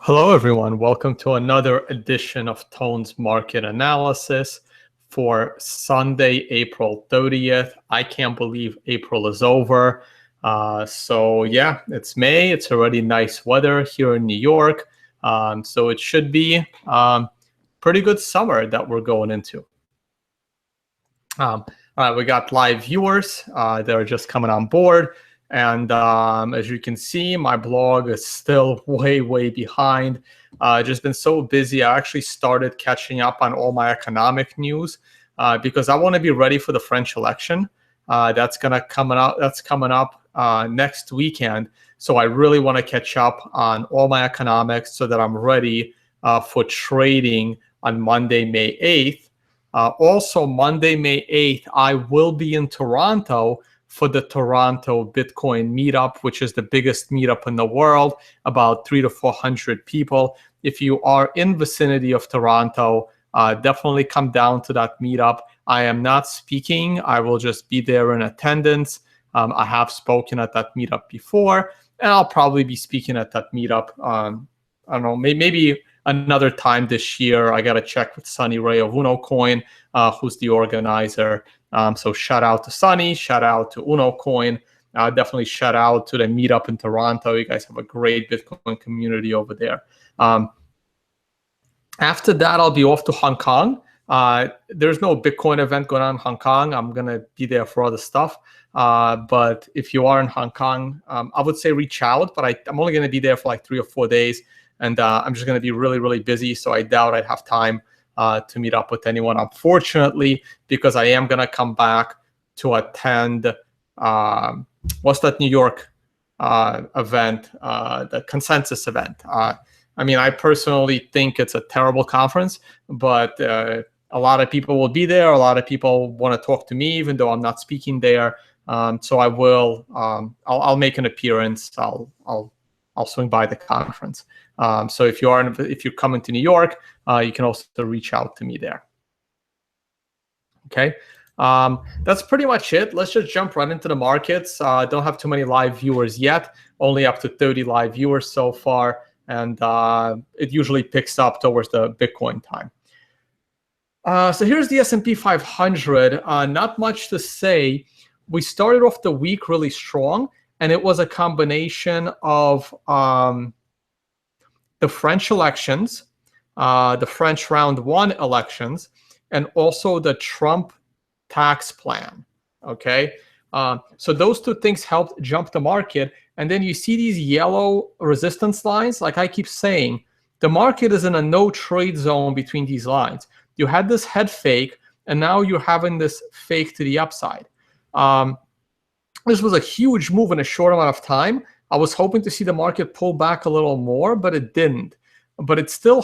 Hello, everyone. Welcome to another edition of Tone's Market Analysis for Sunday, April 30th. I can't believe April is over. So yeah, it's May. It's already nice weather here in New York. So it should be pretty good summer that we're going into. All right, we got live viewers. They're just coming on board. And as you can see, my blog is still way behind. Just been so busy. I actually started catching up on all my economic news because I want to be ready for the French election. That's coming up next weekend. So I really want to catch up on all my economics so that I'm ready for trading on Monday, May 8th. Also, Monday, May 8th, I will be in Toronto for the Toronto Bitcoin meetup, which is the biggest meetup in the world, about 300 to 400 people. If you are in vicinity of Toronto, definitely come down to that meetup. I am not speaking. I will just be there in attendance. I have spoken at that meetup before, and I'll probably be speaking at that meetup. I don't know, maybe another time this year. I got to check with Sunny Ray of UnoCoin, who's the organizer. So shout out to Sunny, shout out to UnoCoin. Definitely shout out to the meetup in Toronto. You guys have a great Bitcoin community over there. After that, I'll be off to Hong Kong. There's no Bitcoin event going on in Hong Kong. I'm going to be there for other stuff. But if you are in Hong Kong, I would say reach out. But I'm only going to be there for like 3 or 4 days. And I'm just going to be really busy. So I doubt I'd have time to meet up with anyone, unfortunately, because I am going to come back to attend, what's that New York event, the consensus event. I mean, I personally think it's a terrible conference, but a lot of people will be there. A lot of people want to talk to me, even though I'm not speaking there. So I will, I'll make an appearance. I'll swing by the conference. So if you're coming to New York, you can also reach out to me there. Okay, that's pretty much it. Let's just jump right into the markets. Don't have too many live viewers yet. Only up to 30 live viewers so far, and it usually picks up towards the Bitcoin time. So here's the S&P 500. Not much to say. We started off the week really strong, and it was a combination of the French elections, the French round 1 elections, and also the Trump tax plan. Okay, so those two things helped jump the market. And then you see these yellow resistance lines. Like I keep saying, the market is in a no trade zone between these lines. You had this head fake, and now you're having this fake to the upside. This was a huge move in a short amount of time. I was hoping to see the market pull back a little more, but it didn't. But it still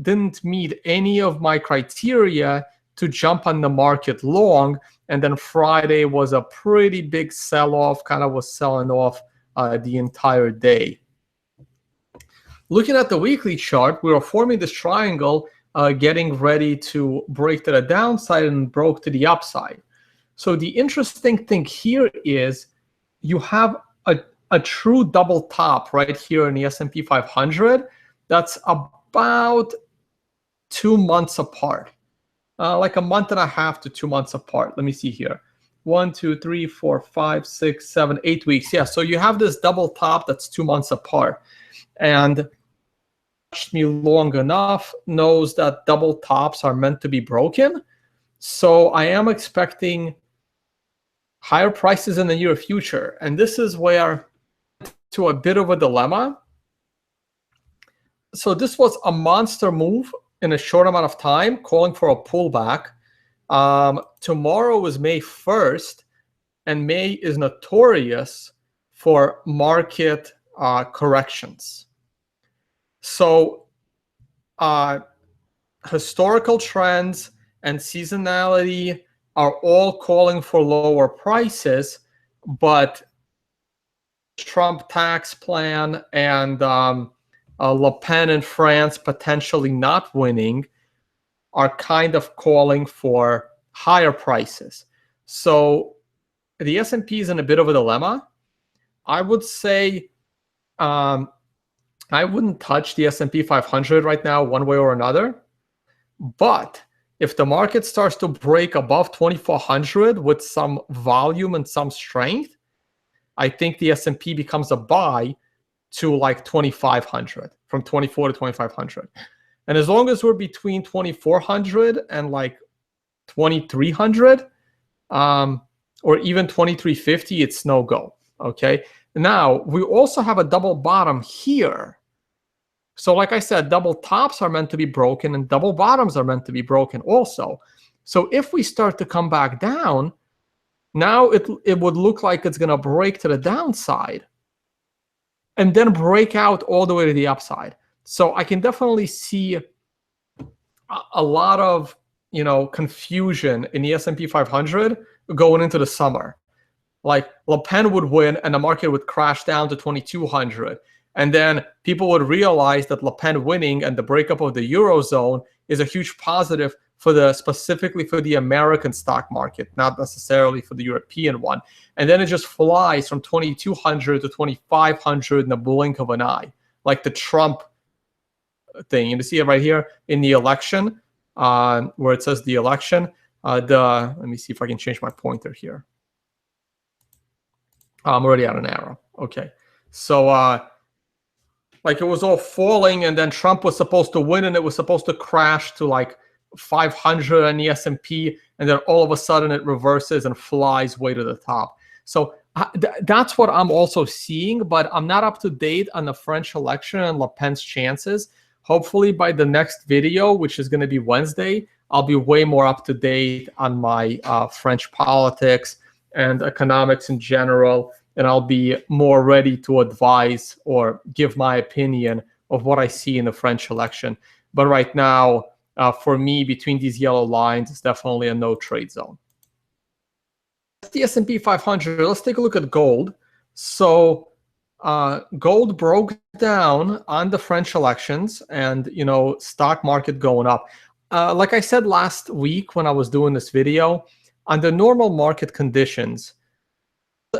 didn't meet any of my criteria to jump on the market long. And then Friday was a pretty big sell-off, kind of was selling off the entire day. Looking at the weekly chart, we were forming this triangle, getting ready to break to the downside and broke to the upside. So the interesting thing here is you have a true double top right here in the S&P 500 that's about 2 months apart, like a month and a half to 2 months apart. Let me see here. 1, 2, 3, 4, 5, 6, 7, 8 weeks. Yeah, so you have this double top that's 2 months apart. And watched me long enough knows that double tops are meant to be broken. So I am expecting higher prices in the near future. And this is where to a bit of a dilemma. So this was a monster move in a short amount of time, calling for a pullback. Tomorrow is May 1st, and May is notorious for market corrections. So historical trends and seasonality are all calling for lower prices, but Trump tax plan and Le Pen in France potentially not winning are kind of calling for higher prices. So the S&P is in a bit of a dilemma. I would say I wouldn't touch the S&P 500 right now one way or another. But if the market starts to break above 2,400 with some volume and some strength, I think the S&P becomes a buy to like 2,500, from 24 to 2,500. And as long as we're between 2,400 and like 2,300, or even 2,350, it's no go. Okay. Now we also have a double bottom here. So like I said, double tops are meant to be broken and double bottoms are meant to be broken also. So if we start to come back down, now it would look like it's going to break to the downside and then break out all the way to the upside. So I can definitely see a lot of, confusion in the S&P 500 going into the summer. Like Le Pen would win and the market would crash down to 2,200. And then people would realize that Le Pen winning and the breakup of the Eurozone is a huge positive specifically for the American stock market, not necessarily for the European one. And then it just flies from 2,200 to 2,500 in the blink of an eye, like the Trump thing. You see it right here in the election, where it says the election. Let me see if I can change my pointer here. I'm already at an arrow. Okay. So like it was all falling and then Trump was supposed to win and it was supposed to crash to like 500 on the S&P, and then all of a sudden it reverses and flies way to the top. So that's what I'm also seeing, but I'm not up to date on the French election and Le Pen's chances. Hopefully by the next video, which is going to be Wednesday, I'll be way more up to date on my French politics and economics in general, and I'll be more ready to advise or give my opinion of what I see in the French election. But right now, for me, between these yellow lines, it's definitely a no trade zone. That's the S&P 500. Let's take a look at gold. So gold broke down on the French elections and, stock market going up. Like I said last week when I was doing this video, under normal market conditions,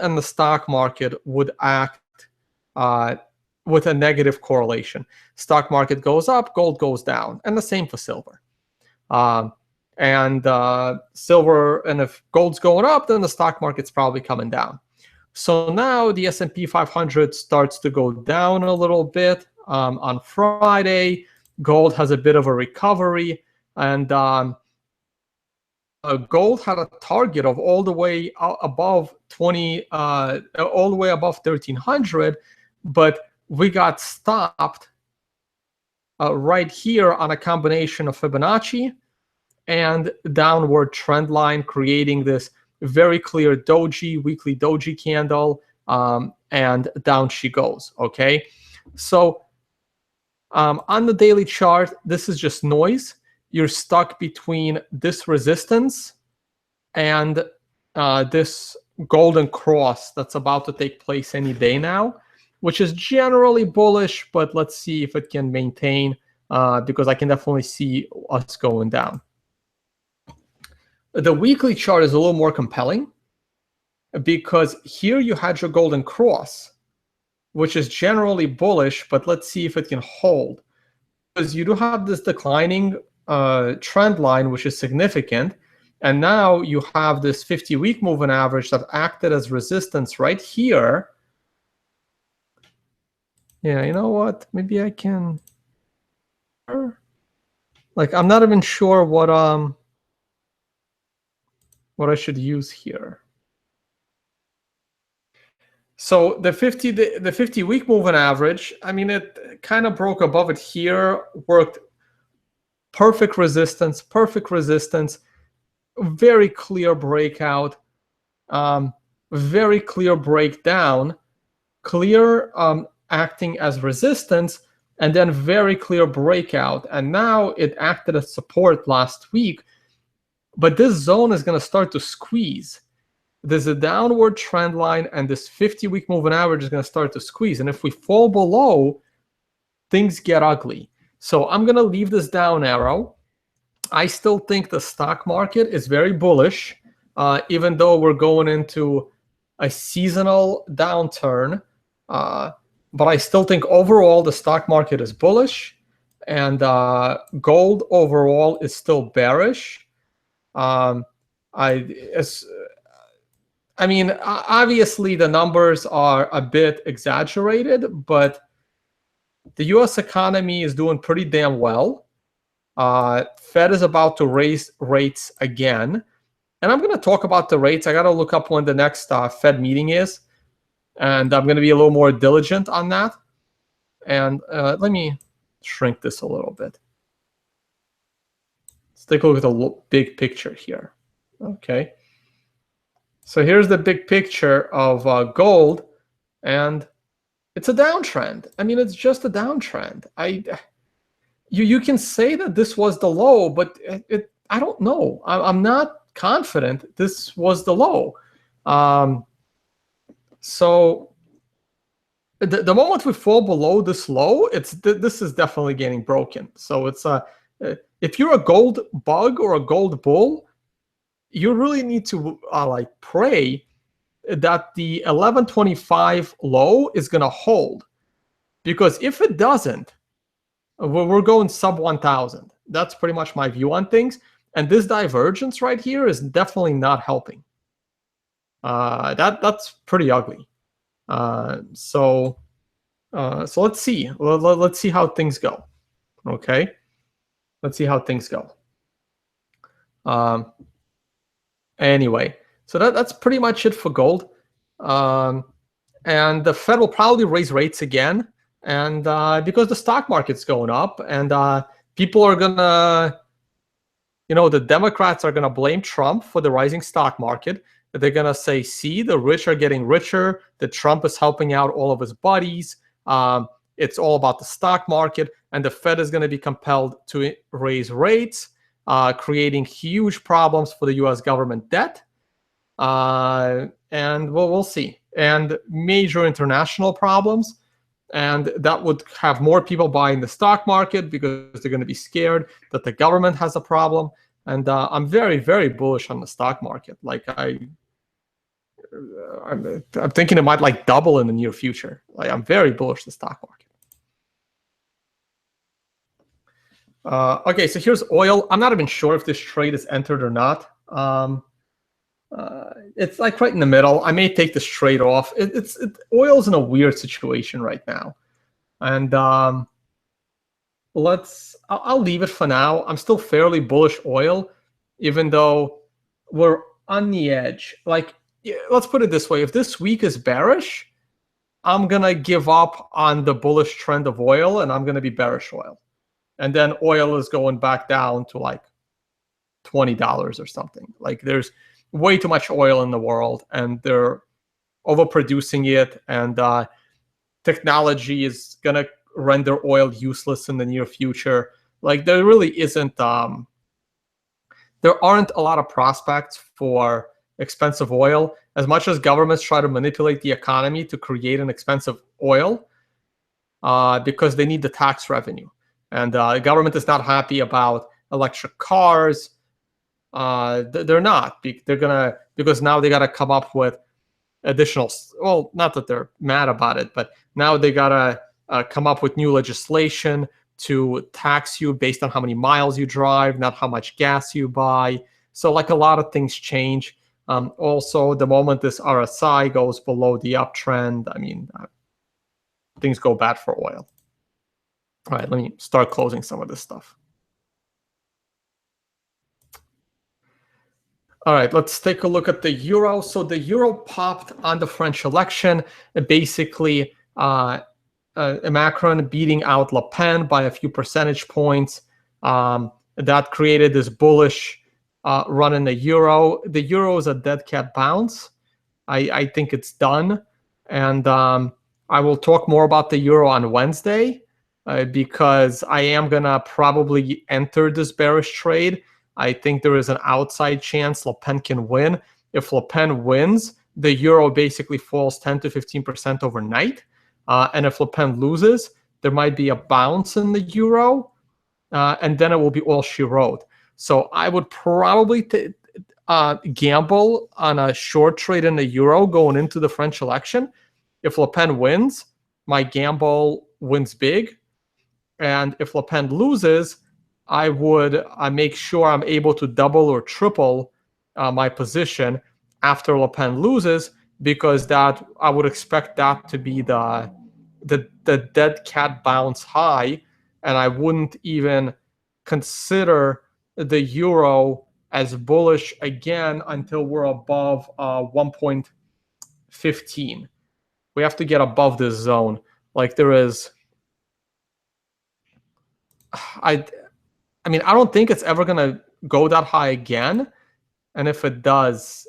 and the stock market would act with a negative correlation. Stock market goes up, gold goes down, and the same for silver. Silver, and if gold's going up, then the stock market's probably coming down. So now the S&P 500 starts to go down a little bit on Friday. Gold has a bit of a recovery, and gold had a target of all the way above 1,300, but we got stopped right here on a combination of Fibonacci and downward trend line, creating this very clear weekly doji candle, and down she goes. Okay, so on the daily chart, this is just noise. You're stuck between this resistance and this golden cross that's about to take place any day now, which is generally bullish, but let's see if it can maintain, because I can definitely see us going down. The weekly chart is a little more compelling because here you had your golden cross, which is generally bullish, but let's see if it can hold. Because you do have this declining trend line, which is significant. And now you have this 50-week moving average that acted as resistance right here. Yeah, you know what? Maybe I can... Like, I'm not even sure what I should use here. So the 50-week moving average, I mean, it kind of broke above it here, worked perfect resistance, very clear breakout, very clear breakdown, clear acting as resistance, and then very clear breakout. And now it acted as support last week, but this zone is going to start to squeeze. There's a downward trend line, and this 50-week moving average is going to start to squeeze. And if we fall below, things get ugly. So I'm going to leave this down arrow. I still think the stock market is very bullish, even though we're going into a seasonal downturn. But I still think overall the stock market is bullish, and gold overall is still bearish. I mean, obviously the numbers are a bit exaggerated, but the U.S. economy is doing pretty damn well. Fed is about to raise rates again. And I'm going to talk about the rates. I got to look up when the next Fed meeting is. And I'm going to be a little more diligent on that. And let me shrink this a little bit. Let's take a look at the big picture here. Okay. So here's the big picture of gold. And it's a downtrend. I mean, it's just a downtrend. You can say that this was the low, but I don't know. I'm not confident this was the low. So the moment we fall below this low, this is definitely getting broken. So it's if you're a gold bug or a gold bull, you really need to like pray that the 1125 low is going to hold, because if it doesn't, we're going sub 1000. That's pretty much my view on things. And this divergence right here is definitely not helping. That's pretty ugly. So let's see. Let's see how things go. Okay, let's see how things go. Anyway, so that's pretty much it for gold. And the Fed will probably raise rates again, and because the stock market's going up, and people are gonna, the Democrats are gonna blame Trump for the rising stock market. They're gonna say, see, the rich are getting richer, that Trump is helping out all of his buddies. It's all about the stock market, and the Fed is gonna be compelled to raise rates, creating huge problems for the US government debt. And we'll see. And major international problems. And that would have more people buying the stock market because they're going to be scared that the government has a problem. And I'm very, very bullish on the stock market. Like I'm thinking it might like double in the near future. Like I'm very bullish the stock market. Okay, so here's oil. I'm not even sure if this trade is entered or not. It's like right in the middle. I may take this trade off. Oil's in a weird situation right now, and I'll leave it for now. I'm still fairly bullish oil, even though we're on the edge. Like, let's put it this way: if this week is bearish, I'm gonna give up on the bullish trend of oil, and I'm gonna be bearish oil, and then oil is going back down to like $20 or something. Like there's way too much oil in the world, and they're overproducing it, and technology is gonna render oil useless in the near future. Like there really isn't, there aren't a lot of prospects for expensive oil. As much as governments try to manipulate the economy to create an expensive oil, because they need the tax revenue, and the government is not happy about electric cars. They're not. Because now they got to come up with additional. Well, not that they're mad about it, but now they got to come up with new legislation to tax you based on how many miles you drive, not how much gas you buy. So like a lot of things change. Also, the moment this RSI goes below the uptrend, I mean, things go bad for oil. All right, let me start closing some of this stuff. All right, let's take a look at the euro. So the euro popped on the French election. Basically, Macron beating out Le Pen by a few percentage points. That created this bullish run in the euro. The euro is a dead cat bounce. I think it's done. And I will talk more about the euro on Wednesday because I am going to probably enter this bearish trade. I think there is an outside chance Le Pen can win. If Le Pen wins, the euro basically falls 10 to 15% overnight. And if Le Pen loses, there might be a bounce in the euro, and then it will be all she wrote. So I would probably gamble on a short trade in the euro going into the French election. If Le Pen wins, my gamble wins big. And if Le Pen loses, I make sure I'm able to double or triple my position after Le Pen loses, because that I would expect that to be the dead cat bounce high, and I wouldn't even consider the euro as bullish again until we're above 1.15. We have to get above this zone. Like there is, I mean, I don't think it's ever gonna go that high again. And if it does,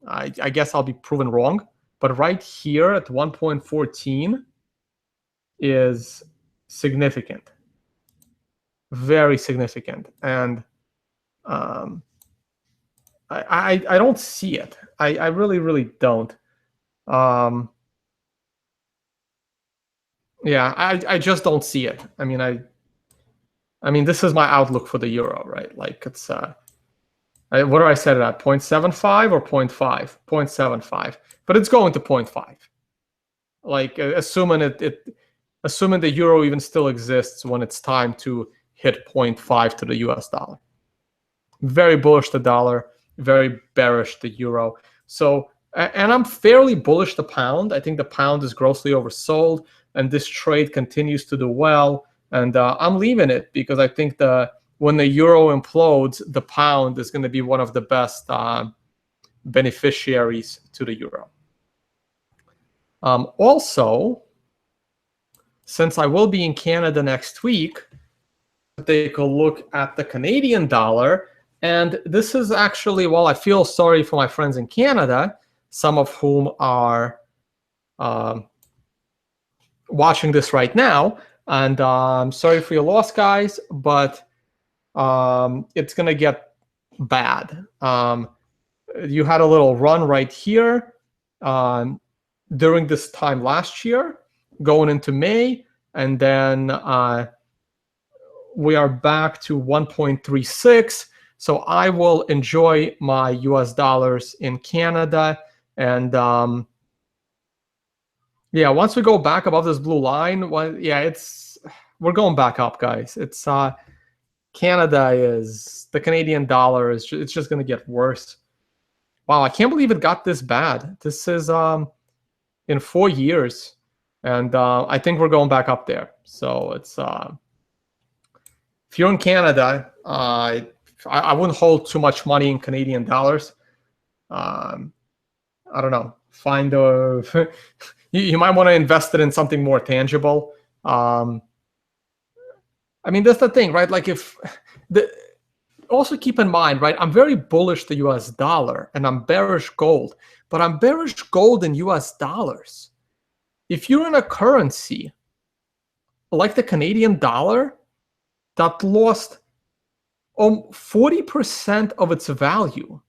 I guess I'll be proven wrong. But right here at 1.14 is significant, very significant, and I don't see it. I really don't. Yeah, I just don't see it. I mean, this is my outlook for the euro, right? Like it's what do I set it at? 0.75 or 0.5? 0.75, but it's going to 0.5. Like assuming assuming the euro even still exists when it's time to hit 0.5 to the US dollar. Very bullish the dollar, very bearish the euro. So, and I'm fairly bullish the pound. I think the pound is grossly oversold, and this trade continues to do well. And I'm leaving it because I think when the euro implodes, the pound is going to be one of the best beneficiaries to the euro. Also, since I will be in Canada next week, take a look at the Canadian dollar. And this is actually, well, I feel sorry for my friends in Canada, some of whom are watching this right now. And I'm sorry for your loss, guys, but it's going to get bad. You had a little run right here during this time last year, going into May, and then we are back to 1.36. So I will enjoy my US dollars in Canada. And yeah, once we go back above this blue line, we're going back up, guys. It's Canada is, the Canadian dollar is, it's just going to get worse. Wow, I can't believe it got this bad. This is in 4 years, and I think we're going back up there. So it's if you're in Canada, I wouldn't hold too much money in Canadian dollars. I don't know. Find a you might want to invest it in something more tangible. I mean, that's the thing, right? Like also keep in mind, right? I'm very bullish the US dollar and I'm bearish gold, but I'm bearish gold in US dollars. If you're in a currency like the Canadian dollar that lost 40% of its value,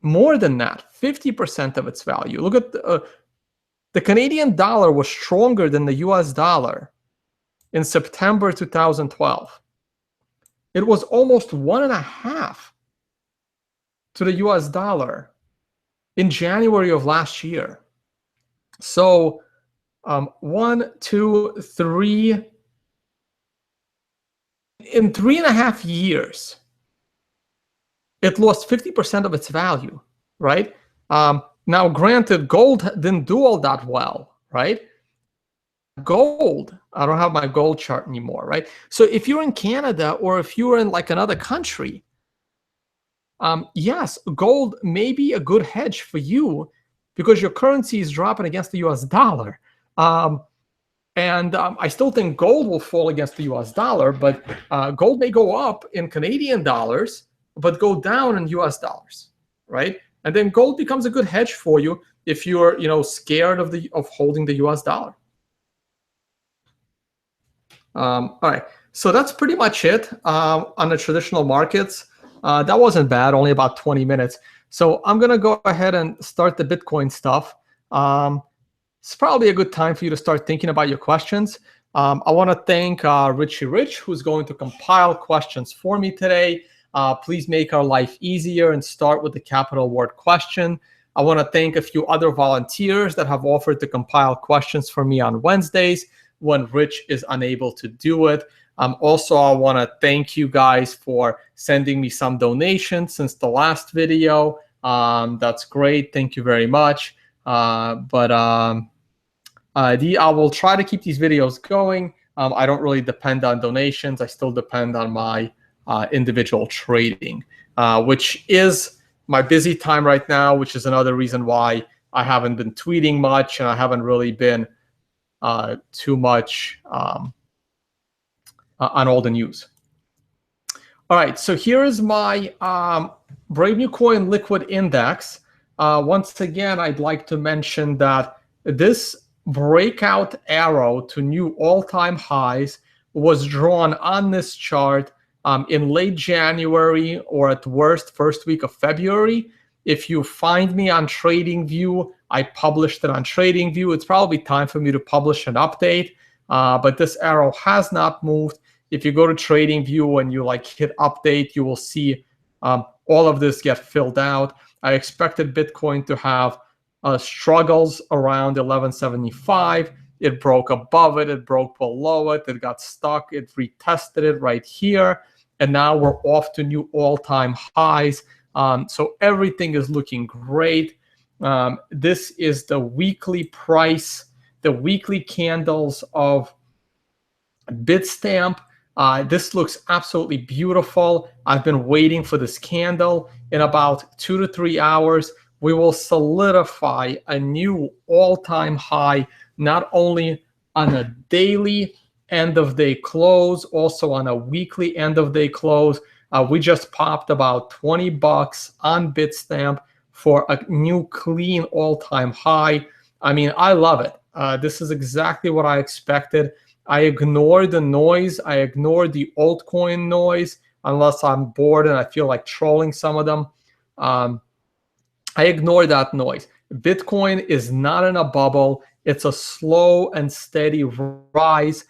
more than that, 50% of its value. Look at the Canadian dollar was stronger than the US dollar in September 2012. It was almost 1.5 to the US dollar in January of last year. So 1, 2, 3, in 3.5 years, it lost 50% of its value, right? Now, granted, gold didn't do all that well, right? Gold, I don't have my gold chart anymore, right? So if you're in Canada or if you're in like another country, yes, gold may be a good hedge for you because your currency is dropping against the US dollar. And I still think gold will fall against the US dollar, but gold may go up in Canadian dollars, but go down in US dollars, right? And then gold becomes a good hedge for you if you're, scared of holding the US dollar. All right, so that's pretty much it on the traditional markets. That wasn't bad, only about 20 minutes. So I'm gonna go ahead and start the Bitcoin stuff. It's probably a good time for you to start thinking about your questions. I want to thank Richie Rich, who's going to compile questions for me today. Please make our life easier and start with the capital word question. I want to thank a few other volunteers that have offered to compile questions for me on Wednesdays when Rich is unable to do it. Also, I want to thank you guys for sending me some donations since the last video. That's great. Thank you very much. I will try to keep these videos going. I don't really depend on donations. I still depend on my individual trading, which is my busy time right now, which is another reason why I haven't been tweeting much and I haven't really been too much on all the news. All right, so here is my Brave New Coin Liquid Index. Once again, I'd like to mention that this breakout arrow to new all-time highs was drawn on this chart in late January or at worst first week of February. If you find me on TradingView, I published it on TradingView. It's probably time for me to publish an update, but this arrow has not moved. If you go to TradingView and you like hit update, you will see all of this get filled out. I expected Bitcoin to have struggles around 1175. It broke above it, it broke below it, it got stuck, it retested it right here, and now we're off to new all-time highs. So everything is looking great. This is the weekly price, the weekly candles of Bitstamp. This looks absolutely beautiful. I've been waiting for this candle. In about 2 to 3 hours, we will solidify a new all-time high, not only on a daily end-of-day close, also on a weekly end-of-day close. We just popped about $20 on Bitstamp for a new clean all-time high. I mean, I love it. This is exactly what I expected. I ignore the noise. I ignore the altcoin noise unless I'm bored and I feel like trolling some of them. I ignore that noise. Bitcoin is not in a bubble. It's a slow and steady rise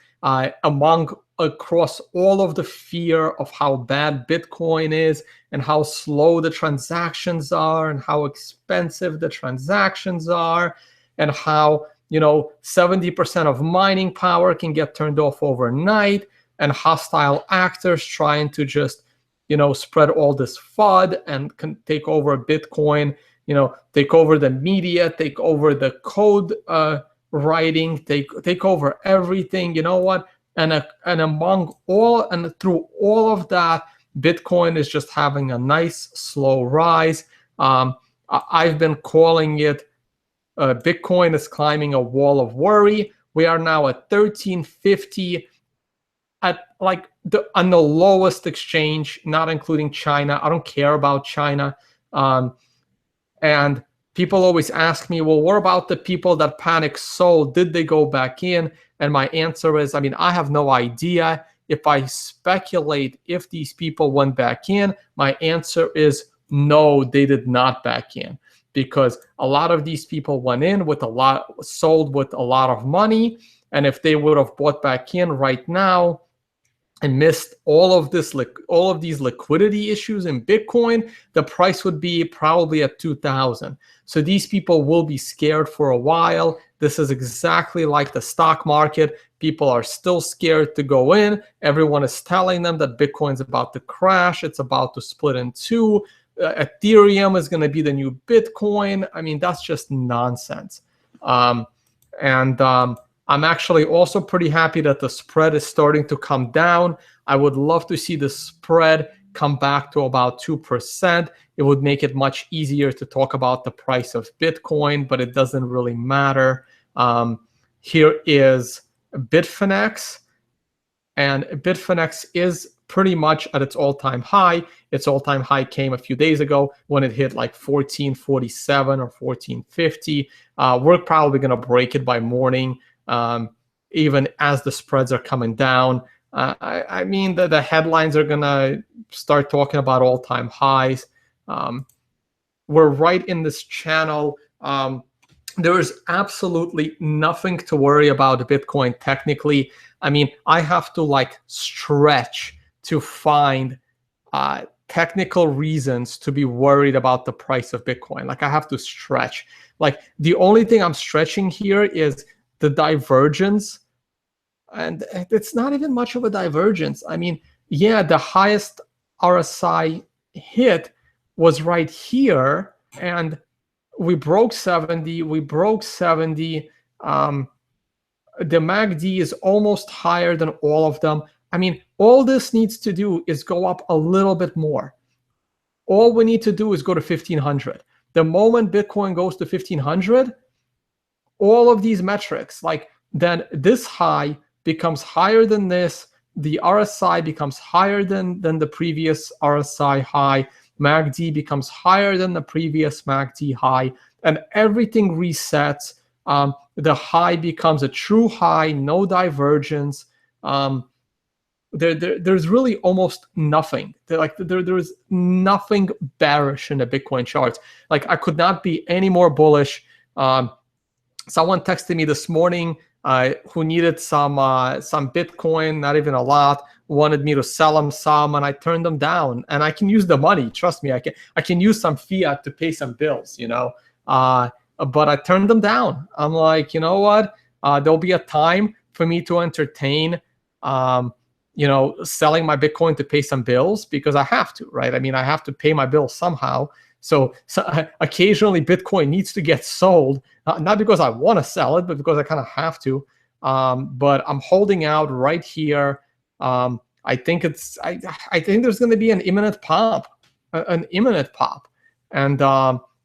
across all of the fear of how bad Bitcoin is and how slow the transactions are and how expensive the transactions are and how 70% of mining power can get turned off overnight, and hostile actors trying to just, spread all this FUD and can take over Bitcoin, take over the media, take over the code writing, take over everything. You know what? And among all and through all of that, Bitcoin is just having a nice slow rise. I've been calling it Bitcoin is climbing a wall of worry. We are now at 1350 at on the lowest exchange, not including China. I don't care about China. And people always ask me, well, what about the people that panic sold? Did they go back in? And my answer is, I have no idea. If I speculate if these people went back in, my answer is no, they did not back in. Because a lot of these people went in with sold with a lot of money. And if they would have bought back in right now and missed all of these liquidity issues in Bitcoin, the price would be probably at 2,000. So these people will be scared for a while. This is exactly like the stock market. People are still scared to go in. Everyone is telling them that Bitcoin's about to crash. It's about to split in two. Ethereum is going to be the new Bitcoin. That's just nonsense. I'm actually also pretty happy that the spread is starting to come down. I would love to see the spread come back to about 2%. It would make it much easier to talk about the price of Bitcoin, but it doesn't really matter. Here is Bitfinex, and Bitfinex is pretty much at its all-time high. Its all-time high came a few days ago when it hit like 1447 or 1450. We're probably going to break it by morning, even as the spreads are coming down. The headlines are going to start talking about all-time highs. We're right in this channel. There is absolutely nothing to worry about Bitcoin technically. I have to stretch to find technical reasons to be worried about the price of Bitcoin. Like I have to stretch. Like the only thing I'm stretching here is the divergence. And it's not even much of a divergence. I mean, yeah, the highest RSI hit was right here, and we broke 70. We broke 70. The MACD is almost higher than all of them. I mean, all this needs to do is go up a little bit more. All we need to do is go to 1500. The moment Bitcoin goes to 1500, all of these metrics, like then this high becomes higher than this, the RSI becomes higher than the previous RSI high, MACD becomes higher than the previous MACD high, and everything resets. The high becomes a true high, no divergence. There's really almost nothing. There's nothing bearish in the Bitcoin charts. Like I could not be any more bullish. Someone texted me this morning who needed some Bitcoin, not even a lot, wanted me to sell them some, and I turned them down. And I can use the money. Trust me, I can use some fiat to pay some bills, you know. But I turned them down. I'm like, you know what? There'll be a time for me to entertain, selling my Bitcoin to pay some bills, because I have to, right? I mean, I have to pay my bills somehow. So occasionally Bitcoin needs to get sold, not because I want to sell it, but because I kind of have to. But I'm holding out right here. I think there's going to be an imminent pop, and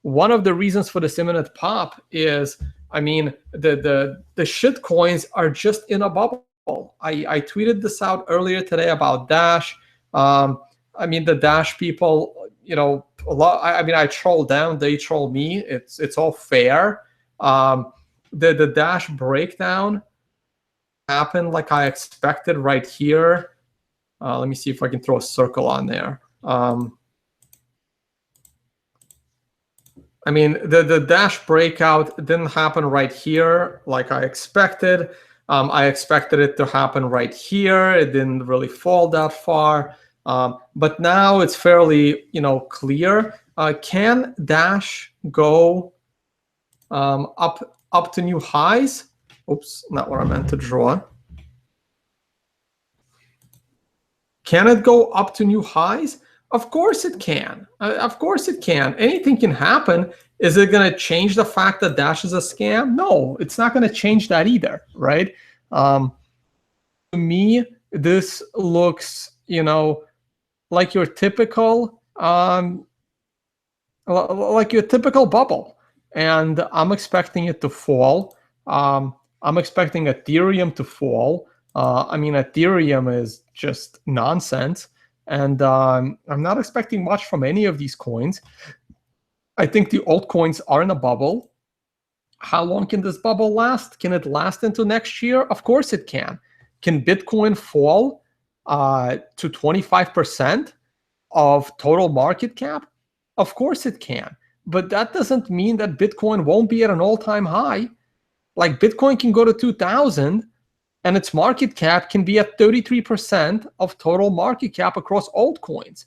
one of the reasons for this imminent pop is, I mean, the shit coins are just in a bubble. I tweeted this out earlier today about Dash. I mean, the Dash people, you know, a lot. I mean, I troll them, they troll me. It's all fair. The Dash breakdown happened like I expected right here. Let me see if I can throw a circle on there. I mean, the Dash breakout didn't happen right here like I expected. I expected it to happen right here. It didn't really fall that far. But now it's fairly, clear. Can Dash go up to new highs? Oops, not what I meant to draw. Can it go up to new highs? Of course it can. Of course it can. Anything can happen. Is it going to change the fact that Dash is a scam? No, it's not going to change that either, right? To me, this looks, like your typical, bubble, and I'm expecting it to fall. I'm expecting Ethereum to fall. I mean, Ethereum is just nonsense. And I'm not expecting much from any of these coins. I think the altcoins are in a bubble. How long can this bubble last? Can it last into next year? Of course it can. Can Bitcoin fall to 25% of total market cap? Of course it can. But that doesn't mean that Bitcoin won't be at an all-time high. Like Bitcoin can go to 2,000, and its market cap can be at 33% of total market cap across altcoins.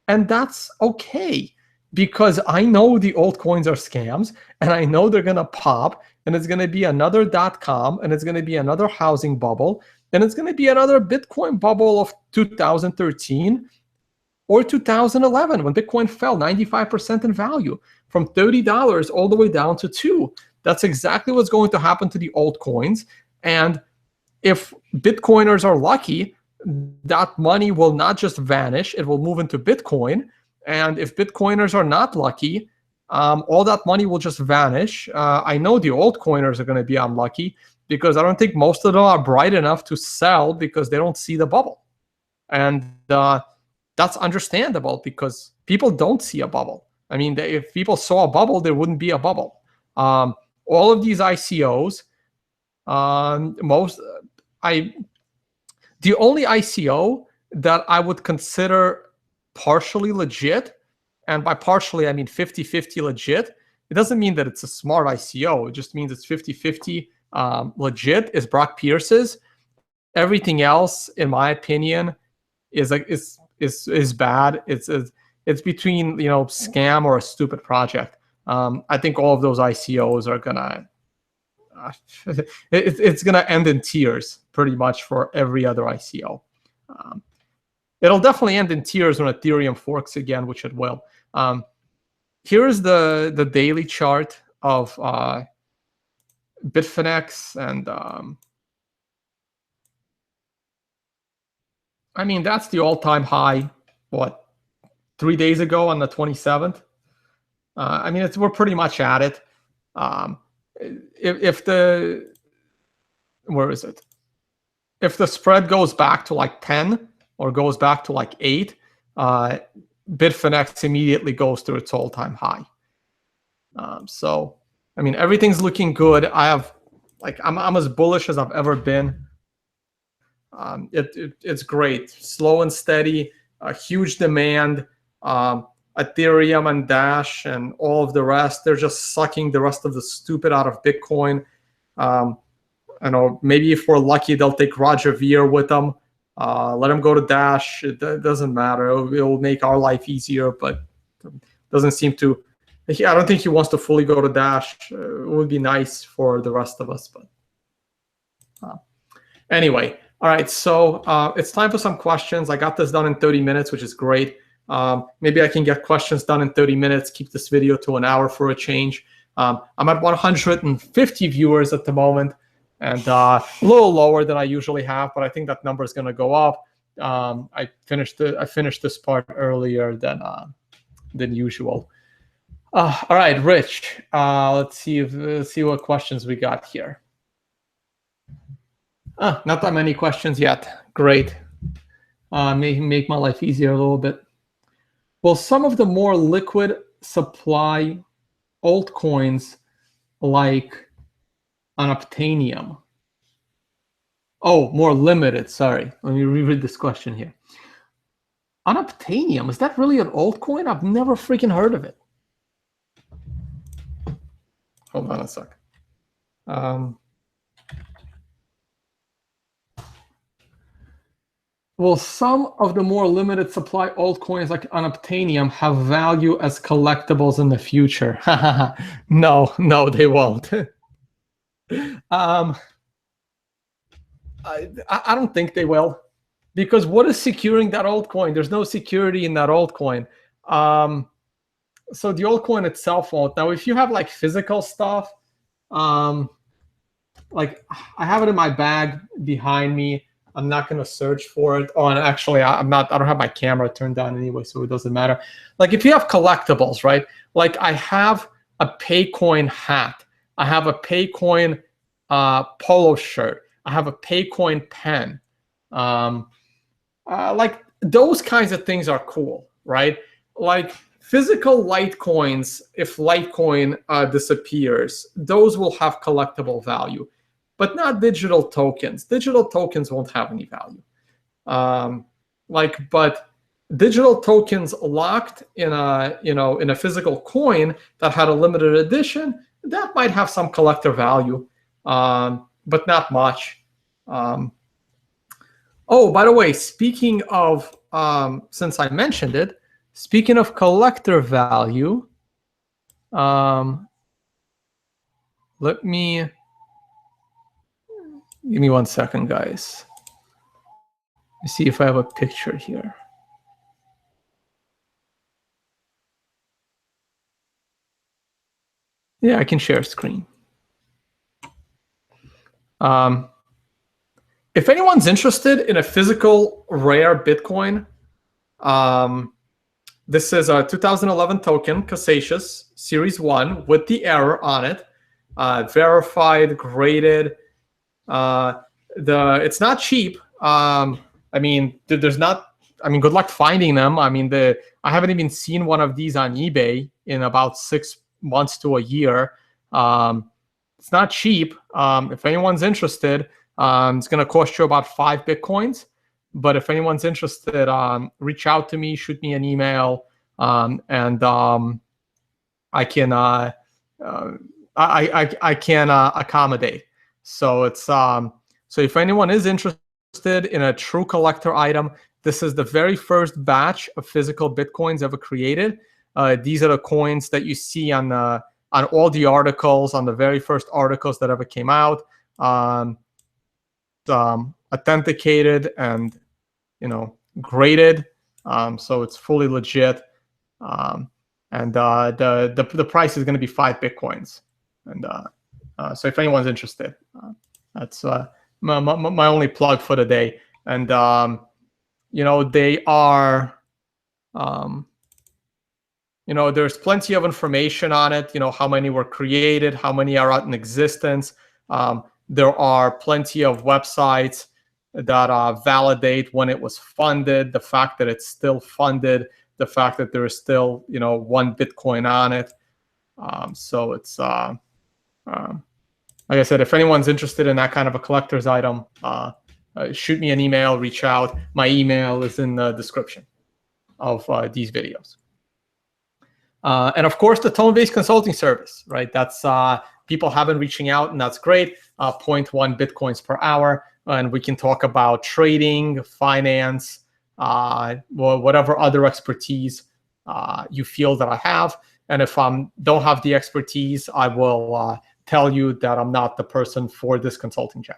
And that's okay, because I know the altcoins are scams, and I know they're going to pop, and it's going to be another .com, and it's going to be another housing bubble, and it's going to be another Bitcoin bubble of 2013 or 2011, when Bitcoin fell 95% in value from $30 all the way down to $2. That's exactly what's going to happen to the altcoins. And if Bitcoiners are lucky, that money will not just vanish, it will move into Bitcoin. And if Bitcoiners are not lucky, all that money will just vanish. I know the altcoiners are going to be unlucky, because I don't think most of them are bright enough to sell because they don't see the bubble. And that's understandable, because people don't see a bubble. I mean, if people saw a bubble, there wouldn't be a bubble. All of these ICOs, the only ICO that I would consider partially legit, and by partially I mean 50-50 legit, it doesn't mean that it's a smart ICO, it just means it's 50-50 legit, is Brock Pierce's. Everything else, in my opinion, is is bad. It's between scam or a stupid project. I think all of those ICOs are gonna it's gonna end in tears pretty much for every other ICO. It'll definitely end in tears when Ethereum forks again, which it will. Here's the daily chart of Bitfinex, and I mean, that's the all-time high, what, 3 days ago on the 27th? I mean, we're pretty much at it. If the, where is it? If the spread goes back to like 10 or goes back to like 8, Bitfinex immediately goes to its all-time high. So, I mean, everything's looking good. I'm as bullish as I've ever been. It's great, slow and steady, huge demand. Ethereum and Dash and all of the rest, they're just sucking the rest of the stupid out of Bitcoin. I know, maybe if we're lucky, they'll take Roger Ver with them. Let him go to Dash. It doesn't matter. It will make our life easier, but it doesn't seem to. I don't think he wants to fully go to Dash. It would be nice for the rest of us, but anyway. All right, so it's time for some questions. I got this done in 30 minutes, which is great. Maybe I can get questions done in 30 minutes, keep this video to an hour for a change. I'm at 150 viewers at the moment, and a little lower than I usually have, but I think that number is going to go up. I finished this part earlier than usual. All right, Rich. Let's see what questions we got here. Not that many questions yet. Great. Make my life easier a little bit. Well, some of the more liquid supply altcoins like Unobtainium. Oh, more limited. Sorry. Let me reread this question here. Unobtainium, is that really an altcoin? I've never freaking heard of it. Hold on a sec. Well, some of the more limited supply altcoins like Unobtainium have value as collectibles in the future. No, they won't. I don't think they will, because what is securing that altcoin? There's no security in that altcoin. So the altcoin itself won't. Now, if you have like physical stuff, like I have it in my bag behind me. I'm not going to search for it. Oh, and actually, I don't have my camera turned on anyway, so it doesn't matter. Like if you have collectibles, right? Like I have a Paycoin hat. I have a Paycoin polo shirt. I have a Paycoin pen. Like those kinds of things are cool, right? Like physical Litecoins, if Litecoin disappears, those will have collectible value. But not digital tokens. Digital tokens won't have any value. But digital tokens locked in a physical coin that had a limited edition, that might have some collector value, but not much. Oh, by the way, speaking of, since I mentioned it, speaking of collector value, give me 1 second, guys. Let me see if I have a picture here. Yeah, I can share screen. If anyone's interested in a physical rare Bitcoin, this is a 2011 token, Casacious, Series 1, with the error on it, verified, graded. It's not cheap. I mean, there's not. I mean, good luck finding them. I mean, I haven't even seen one of these on eBay in about 6 months to a year. It's not cheap. If anyone's interested, it's going to cost you about 5 Bitcoins. But if anyone's interested, reach out to me, shoot me an email, and I can I can accommodate. So it's so if anyone is interested in a true collector item, This is the very first batch of physical Bitcoins ever created. These are the coins that you see on all the articles, on the very first articles that ever came out, authenticated and graded, so it's fully legit. And the price is going to be 5 Bitcoins. And so if anyone's interested, that's my only plug for the day. And they are, there's plenty of information on it. How many were created, how many are out in existence. There are plenty of websites that validate when it was funded, the fact that it's still funded, the fact that there is still 1 Bitcoin on it. So it's like I said, if anyone's interested in that kind of a collector's item, shoot me an email, reach out. My email is in the description of these videos. And of course, the tone-based consulting service, right? That's people have been reaching out, and that's great. 0.1 Bitcoins per hour, and we can talk about trading, finance, whatever other expertise you feel that I have. And if I don't have the expertise, I will tell you that I'm not the person for this consulting job.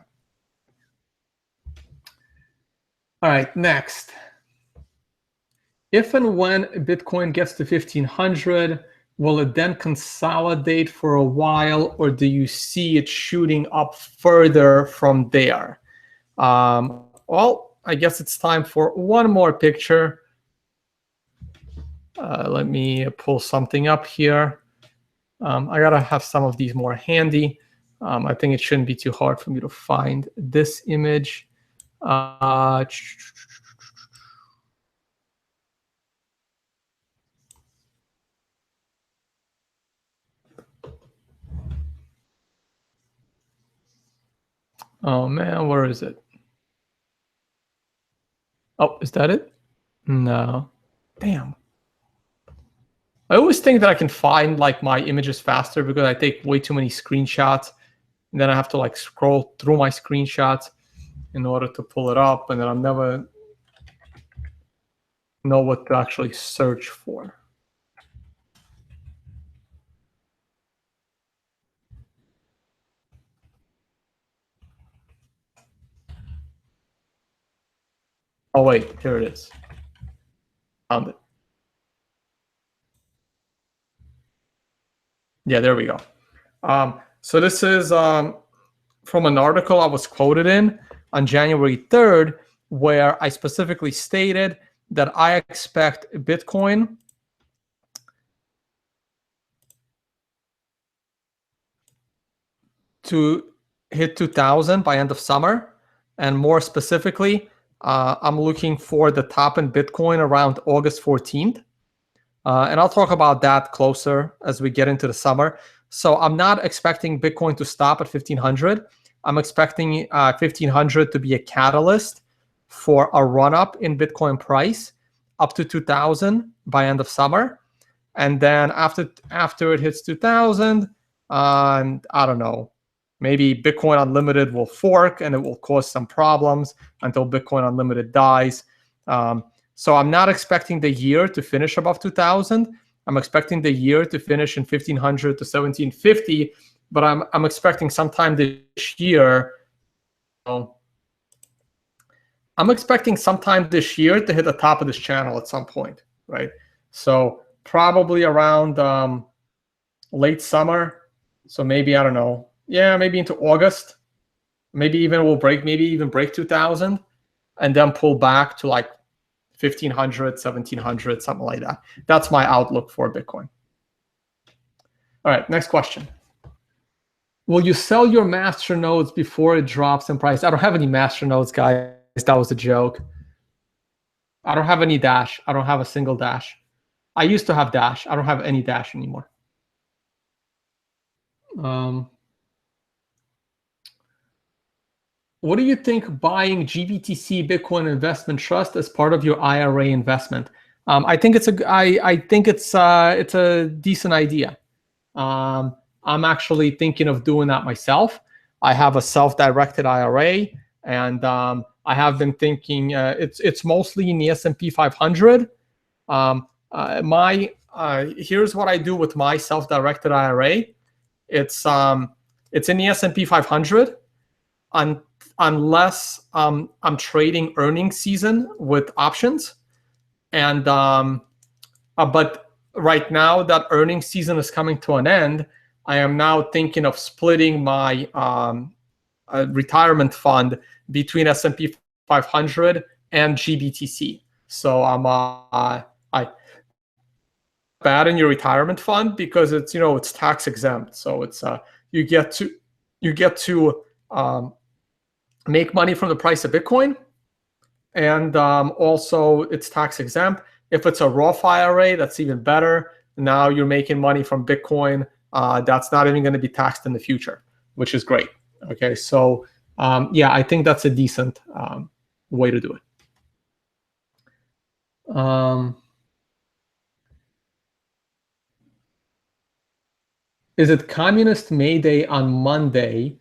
All right, next. If and when Bitcoin gets to 1,500, will it then consolidate for a while, or do you see it shooting up further from there? Well, I guess it's time for one more picture. Let me pull something up here. I gotta have some of these more handy. I think it shouldn't be too hard for me to find this image. Oh man, where is it? Oh, is that it? No. Damn. I always think that I can find like my images faster because I take way too many screenshots, and then I have to like scroll through my screenshots in order to pull it up, and then I'll never know what to actually search for. Oh wait, here it is. Found it. Yeah, there we go. So this is from an article I was quoted in on January 3rd, where I specifically stated that I expect Bitcoin to hit 2,000 by end of summer. And more specifically, I'm looking for the top in Bitcoin around August 14th. And I'll talk about that closer as we get into the summer. So I'm not expecting Bitcoin to stop at 1,500. I'm expecting 1,500 to be a catalyst for a run-up in Bitcoin price up to 2,000 by end of summer. And then after it hits 2,000, I don't know, maybe Bitcoin Unlimited will fork and it will cause some problems until Bitcoin Unlimited dies. So I'm not expecting the year to finish above 2,000. I'm expecting the year to finish in 1,500 to 1,750, but I'm expecting sometime this year. I'm expecting sometime this year to hit the top of this channel at some point, right? So probably around late summer. So maybe, I don't know. Yeah, maybe into August. Maybe even break 2,000 and then pull back to like 1,500, 1,700, something like that. That's my outlook for Bitcoin. All right, next question. Will you sell your master nodes before it drops in price? I don't have any master nodes, guys. That was a joke. I don't have any Dash. I don't have a single Dash. I used to have Dash. I don't have any Dash anymore. What do you think buying GBTC Bitcoin Investment Trust as part of your IRA investment? I think it's a decent idea. I'm actually thinking of doing that myself. I have a self-directed IRA. And I have been thinking it's mostly in the S&P 500. Here's what I do with my self-directed IRA. It's in the S&P 500 unless I'm trading earnings season with options. And but right now that earnings season is coming to an end, I am now thinking of splitting my retirement fund between S&P 500 and GBTC. So I bad in your retirement fund because it's it's tax exempt. So it's you get to make money from the price of Bitcoin, and also it's tax exempt. If it's a Roth IRA, that's even better. Now you're making money from Bitcoin. That's not even going to be taxed in the future, which is great. Okay, so yeah, I think that's a decent way to do it. Is it Communist May Day on Monday?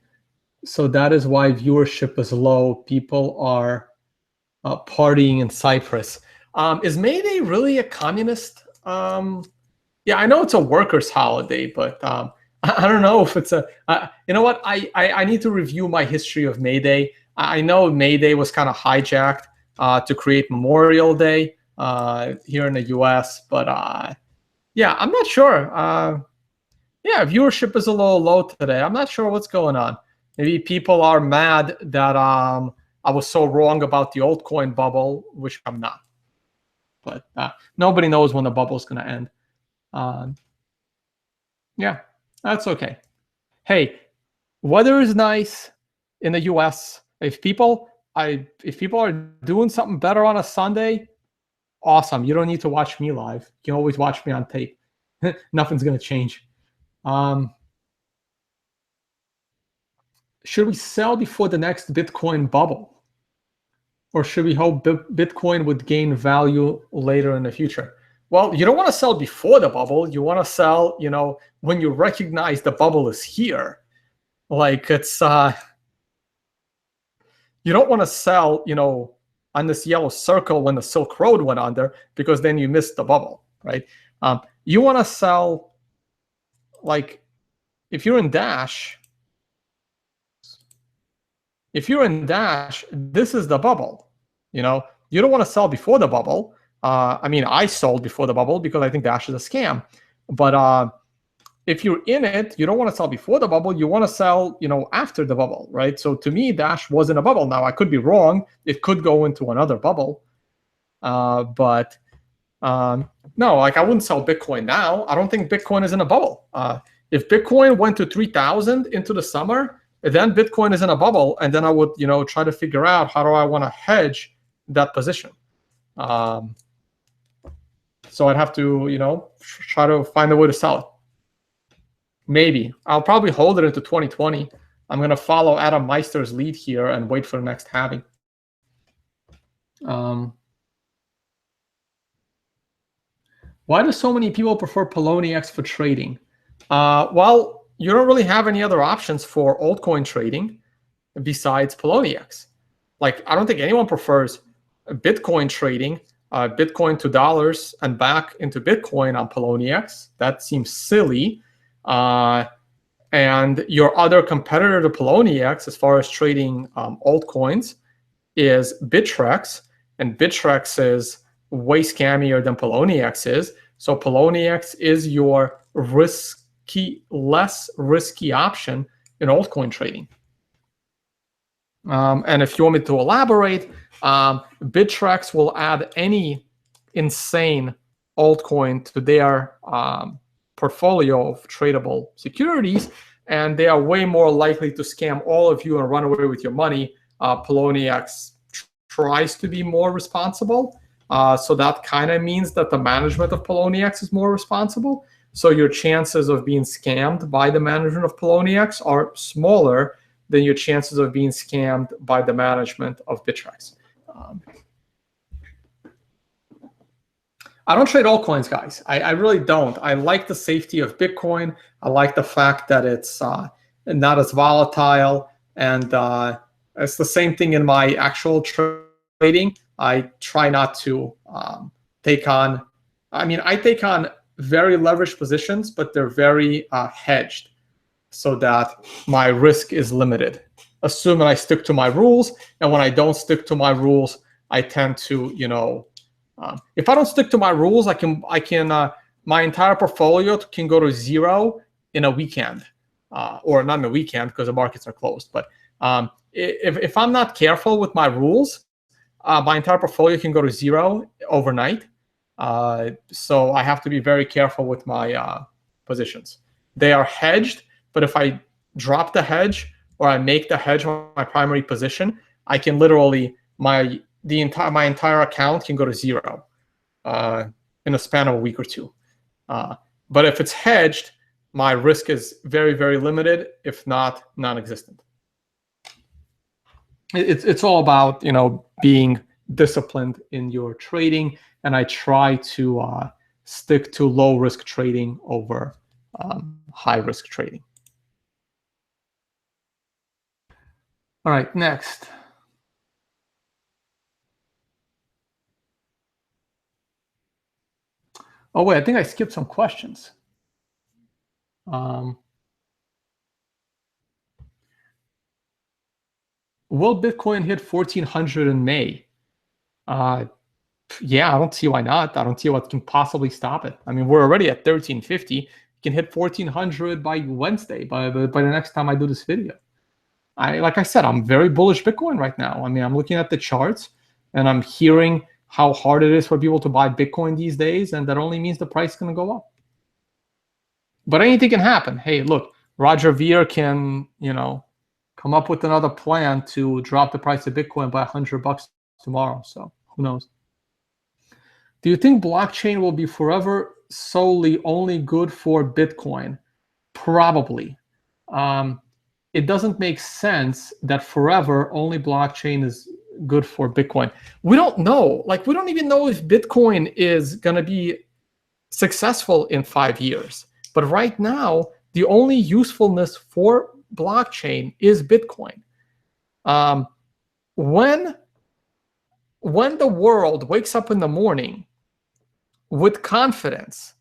So that is why viewership is low. People are partying in Cyprus. Is May Day really a communist? Yeah, I know it's a workers' holiday, but I don't know if it's a. You know what? I need to review my history of May Day. I know May Day was kind of hijacked to create Memorial Day here in the U.S., but yeah, I'm not sure. Yeah, viewership is a little low today. I'm not sure what's going on. Maybe people are mad that I was so wrong about the altcoin bubble, which I'm not. But nobody knows when the bubble is going to end. Yeah, that's okay. Hey, weather is nice in the U.S. If people are doing something better on a Sunday, awesome. You don't need to watch me live. You can always watch me on tape. Nothing's going to change. Should we sell before the next Bitcoin bubble? Or should we hope Bitcoin would gain value later in the future? Well, you don't want to sell before the bubble. You want to sell, when you recognize the bubble is here. Like it's, you don't want to sell, on this yellow circle when the Silk Road went under, because then you missed the bubble, right? You want to sell, like, if you're in Dash, this is the bubble. You don't want to sell before the bubble. I mean, I sold before the bubble because I think Dash is a scam. But if you're in it, you don't want to sell before the bubble. You want to sell, after the bubble, right? So to me, Dash wasn't a bubble. Now, I could be wrong. It could go into another bubble. But no, like I wouldn't sell Bitcoin now. I don't think Bitcoin is in a bubble. If Bitcoin went to 3,000 into the summer, then Bitcoin is in a bubble, and then I would, try to figure out how do I want to hedge that position. So I'd have to, try to find a way to sell it. Maybe I'll probably hold it into 2020. I'm going to follow Adam Meister's lead here and wait for the next halving. Why do so many people prefer Poloniex for trading? Well, you don't really have any other options for altcoin trading besides Poloniex. Like, I don't think anyone prefers Bitcoin trading, Bitcoin to dollars and back into Bitcoin on Poloniex. That seems silly. And your other competitor to Poloniex, as far as trading altcoins, is Bittrex. And Bittrex is way scammier than Poloniex is. So Poloniex is your less risky option in altcoin trading. And if you want me to elaborate, Bittrex will add any insane altcoin to their portfolio of tradable securities, and they are way more likely to scam all of you and run away with your money. Poloniex tries to be more responsible. So that kind of means that the management of Poloniex is more responsible. So your chances of being scammed by the management of Poloniex are smaller than your chances of being scammed by the management of Bittrex. I don't trade altcoins, guys. I really don't. I like the safety of Bitcoin. I like the fact that it's not as volatile. And It's the same thing in my actual trading. I try not to take on, I take on very leveraged positions, but they're very hedged so that my risk is limited. Assuming I stick to my rules, and when I don't stick to my rules, I tend to, if I don't stick to my rules, I can my entire portfolio can go to zero in a weekend, or not in a weekend because the markets are closed. But if I'm not careful with my rules, my entire portfolio can go to zero overnight. So I have to be very careful with my positions. They are hedged, but if I drop the hedge or I make the hedge my primary position, I can literally my entire account can go to zero in a span of a week or two. But if it's hedged, my risk is very, very limited, if not non-existent. It's all about being disciplined in your trading, and I try to stick to low risk trading over high risk trading. All right, next. Oh wait, I think I skipped some questions. Will Bitcoin hit 1,400 in May? Yeah, I don't see why not. I don't see what can possibly stop it. We're already at 1,350. You can hit 1,400 by Wednesday, by the next time I do this video. Like I said, I'm very bullish Bitcoin right now. I'm looking at the charts and I'm hearing how hard it is for people to buy Bitcoin these days, and that only means the price is going to go up. But anything can happen. Hey, look, Roger Ver can, come up with another plan to drop the price of Bitcoin by $100 tomorrow. So who knows? Do you think blockchain will be forever solely only good for Bitcoin? Probably. It doesn't make sense that forever only blockchain is good for Bitcoin. We don't know. We don't even know if Bitcoin is going to be successful in 5 years. But right now, the only usefulness for blockchain is Bitcoin. When the world wakes up in the morning with confidence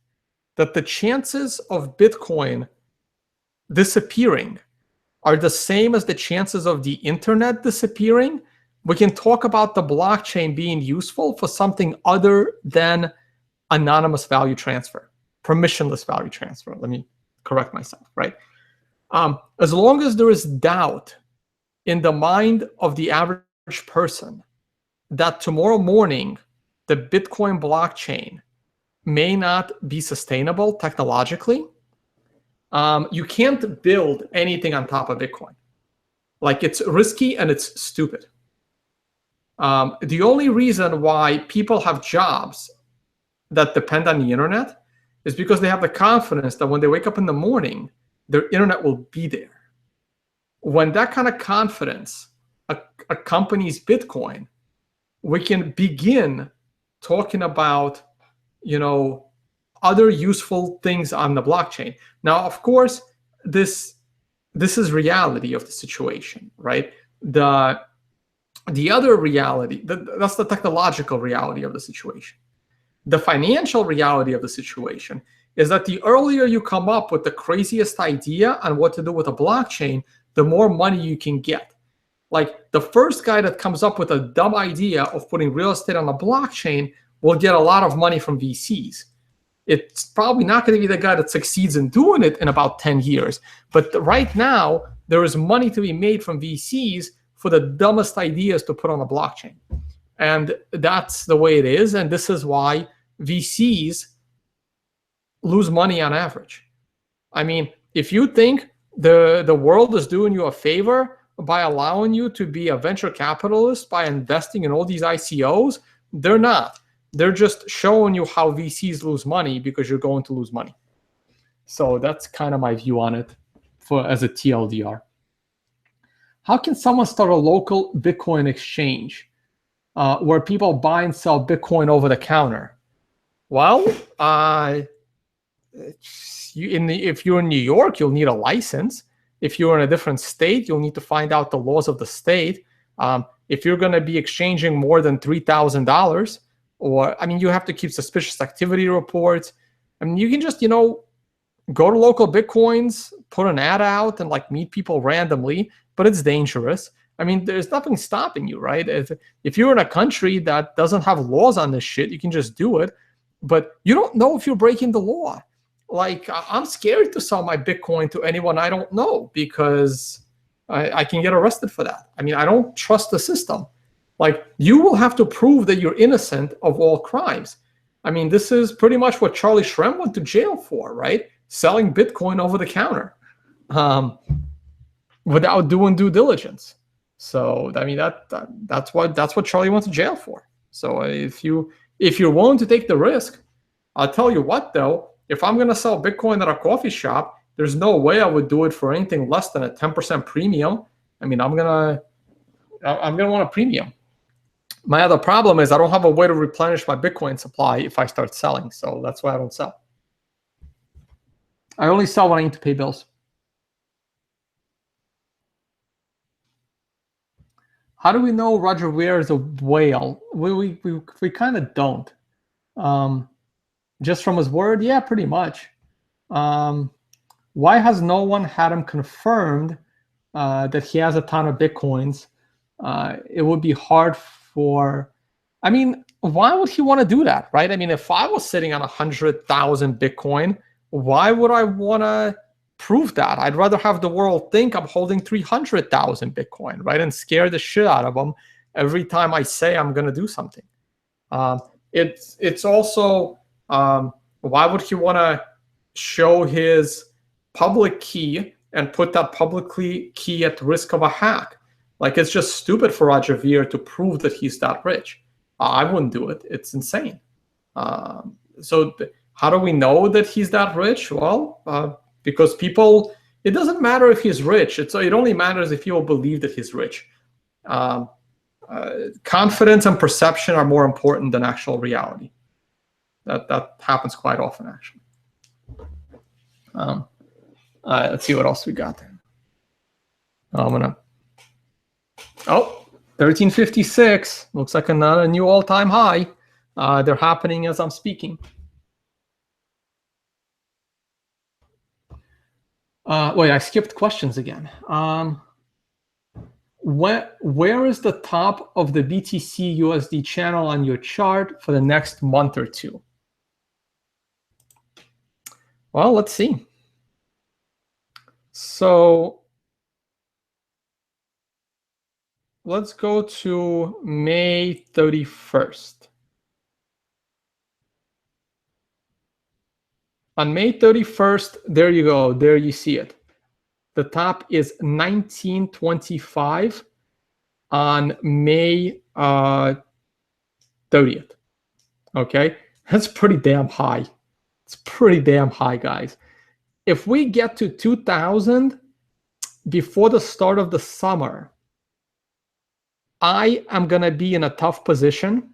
that the chances of Bitcoin disappearing are the same as the chances of the internet disappearing, we can talk about the blockchain being useful for something other than anonymous value transfer, permissionless value transfer. Let me correct myself, right? As long as there is doubt in the mind of the average person that tomorrow morning the Bitcoin blockchain may not be sustainable technologically, you can't build anything on top of Bitcoin. It's risky and it's stupid. The only reason why people have jobs that depend on the internet is because they have the confidence that when they wake up in the morning, their internet will be there. When that kind of confidence accompanies Bitcoin, we can begin talking about, other useful things on the blockchain. Now, of course, this is reality of the situation, right? The other reality, that's the technological reality of the situation. The financial reality of the situation is that the earlier you come up with the craziest idea on what to do with a blockchain, the more money you can get. The first guy that comes up with a dumb idea of putting real estate on a blockchain will get a lot of money from VCs. It's probably not going to be the guy that succeeds in doing it in about 10 years. But right now, there is money to be made from VCs for the dumbest ideas to put on a blockchain. And that's the way it is. And this is why VCs lose money on average. If you think the world is doing you a favor by allowing you to be a venture capitalist by investing in all these ICOs, they're not. They're just showing you how VCs lose money because you're going to lose money. So that's kind of my view on it as a TLDR. How can someone start a local Bitcoin exchange where people buy and sell Bitcoin over the counter? Well, if you're in New York, you'll need a license. If you're in a different state, you'll need to find out the laws of the state. If you're going to be exchanging more than $3,000, or, I mean, you have to keep suspicious activity reports. I mean, you can just, go to local Bitcoins, put an ad out, and like meet people randomly, but it's dangerous. I mean, there's nothing stopping you, right? If you're in a country that doesn't have laws on this shit, you can just do it, but you don't know if you're breaking the law. Like, I'm scared to sell my Bitcoin to anyone I don't know because I can get arrested for that. I mean, I don't trust the system. Like, you will have to prove that you're innocent of all crimes. I mean, this is pretty much what Charlie Shrem went to jail for, right? Selling Bitcoin over the counter without doing due diligence. So, I mean, that's what Charlie went to jail for. So if you're willing to take the risk, I'll tell you what, though, if I'm going to sell Bitcoin at a coffee shop, there's no way I would do it for anything less than a 10% premium. I mean, I'm gonna want a premium. My other problem is I don't have a way to replenish my Bitcoin supply if I start selling. So that's why I don't sell. I only sell when I need to pay bills. How do we know Roger Ver is a whale? We kind of don't. Just from his word, yeah, pretty much. Why has no one had him confirmed that he has a ton of Bitcoins? It would be hard for, I mean, why would he want to do that, right? I mean, if I was sitting on 100,000 Bitcoin, why would I want to prove that? I'd rather have the world think I'm holding 300,000 Bitcoin, right? And scare the shit out of them every time I say I'm going to do something. It's also, why would he want to show his public key and put that public key at risk of a hack? Like, it's just stupid for Roger Ver to prove that he's that rich. I wouldn't do it. It's insane. So how do we know that he's that rich? Well, because people, it doesn't matter if he's rich. It only matters if people believe that he's rich. Confidence and perception are more important than actual reality. That happens quite often, actually. Let's see what else we got there. I'm gonna. Oh, 1356 looks like another new all-time high. They're happening as I'm speaking. Wait, I skipped questions again. Where is the top of the BTC USD channel on your chart for the next month or two? Well, let's see. So let's go to May 31st. On May 31st, there you go. There you see it. The top is 1925 on May 30th. Okay, that's pretty damn high. It's pretty damn high, guys. If we get to 2000 before the start of the summer, I am going to be in a tough position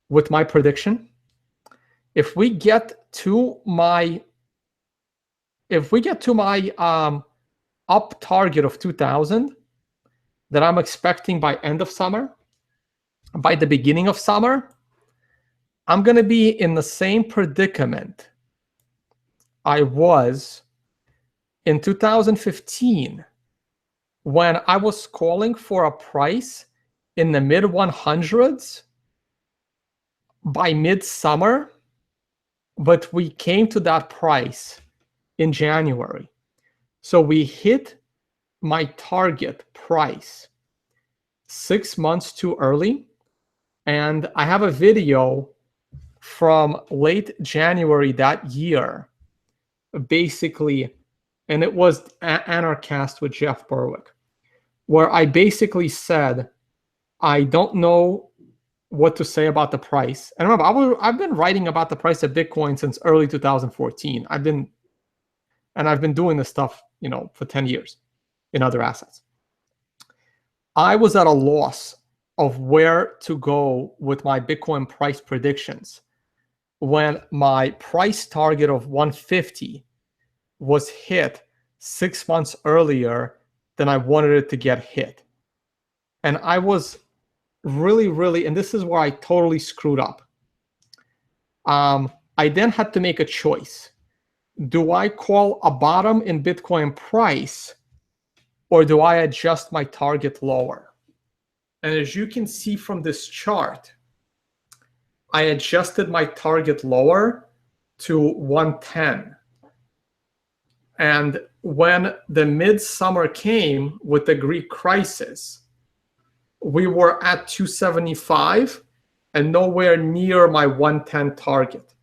with my prediction. If we get to my up target of 2000 that I'm expecting by end of summer, by the beginning of summer, I'm going to be in the same predicament I was in 2015 when I was calling for a price in the mid 100s by midsummer, but we came to that price in January. So we hit my target price 6 months too early. And I have a video from late January that year, basically, and it was Anarchast with Jeff Berwick, where I basically said, I don't know what to say about the price. And remember, I've been writing about the price of Bitcoin since early 2014. I've been doing this stuff, for 10 years in other assets. I was at a loss of where to go with my Bitcoin price predictions when my price target of 150 was hit 6 months earlier than I wanted it to get hit. And I was really, and this is where I totally screwed up. I then had to make a choice. Do I call a bottom in Bitcoin price, or do I adjust my target lower? And as you can see from this chart, I adjusted my target lower to 110. And when the midsummer came with the Greek crisis, we were at 275 and nowhere near my 110 target.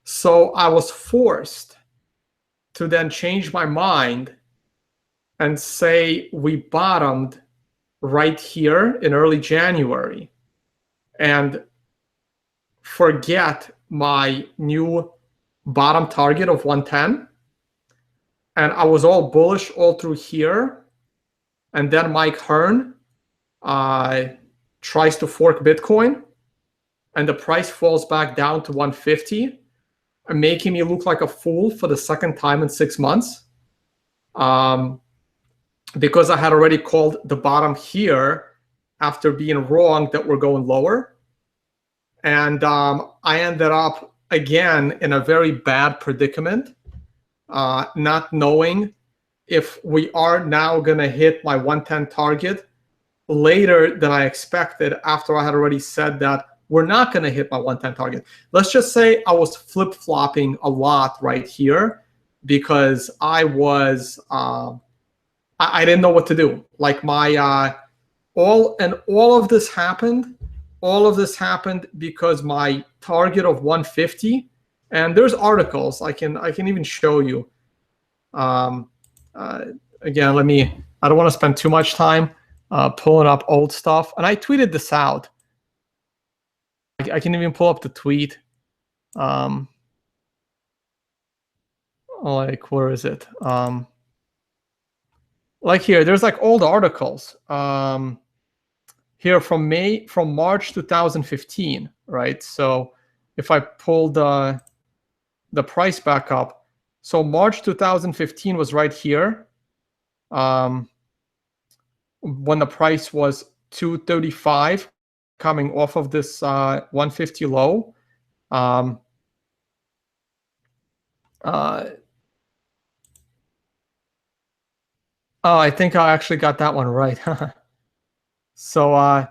So I was forced to then change my mind and say we bottomed right here in early January and forget my new bottom target of 110. And I was all bullish all through here. And then Mike Hearn tries to fork Bitcoin, and the price falls back down to 150, making me look like a fool for the second time in 6 months, because I had already called the bottom here after being wrong that we're going lower. And I ended up again in a very bad predicament, not knowing if we are now going to hit my 110 target later than I expected, after I had already said that we're not going to hit my 110 target. Let's just say I was flip-flopping a lot right here because I was I didn't know what to do. Like my all of this happened. All of this happened because my target of 150, and there's articles I can even show you. Again, I don't want to spend too much time pulling up old stuff. And I tweeted this out. I can even pull up the tweet. Like, where is it? Like here, there's like old articles. Here from March 2015, right? So if I pull the price back up, so March 2015 was right here. When the price was 235, coming off of this 150 low. Oh, I think I actually got that one right. So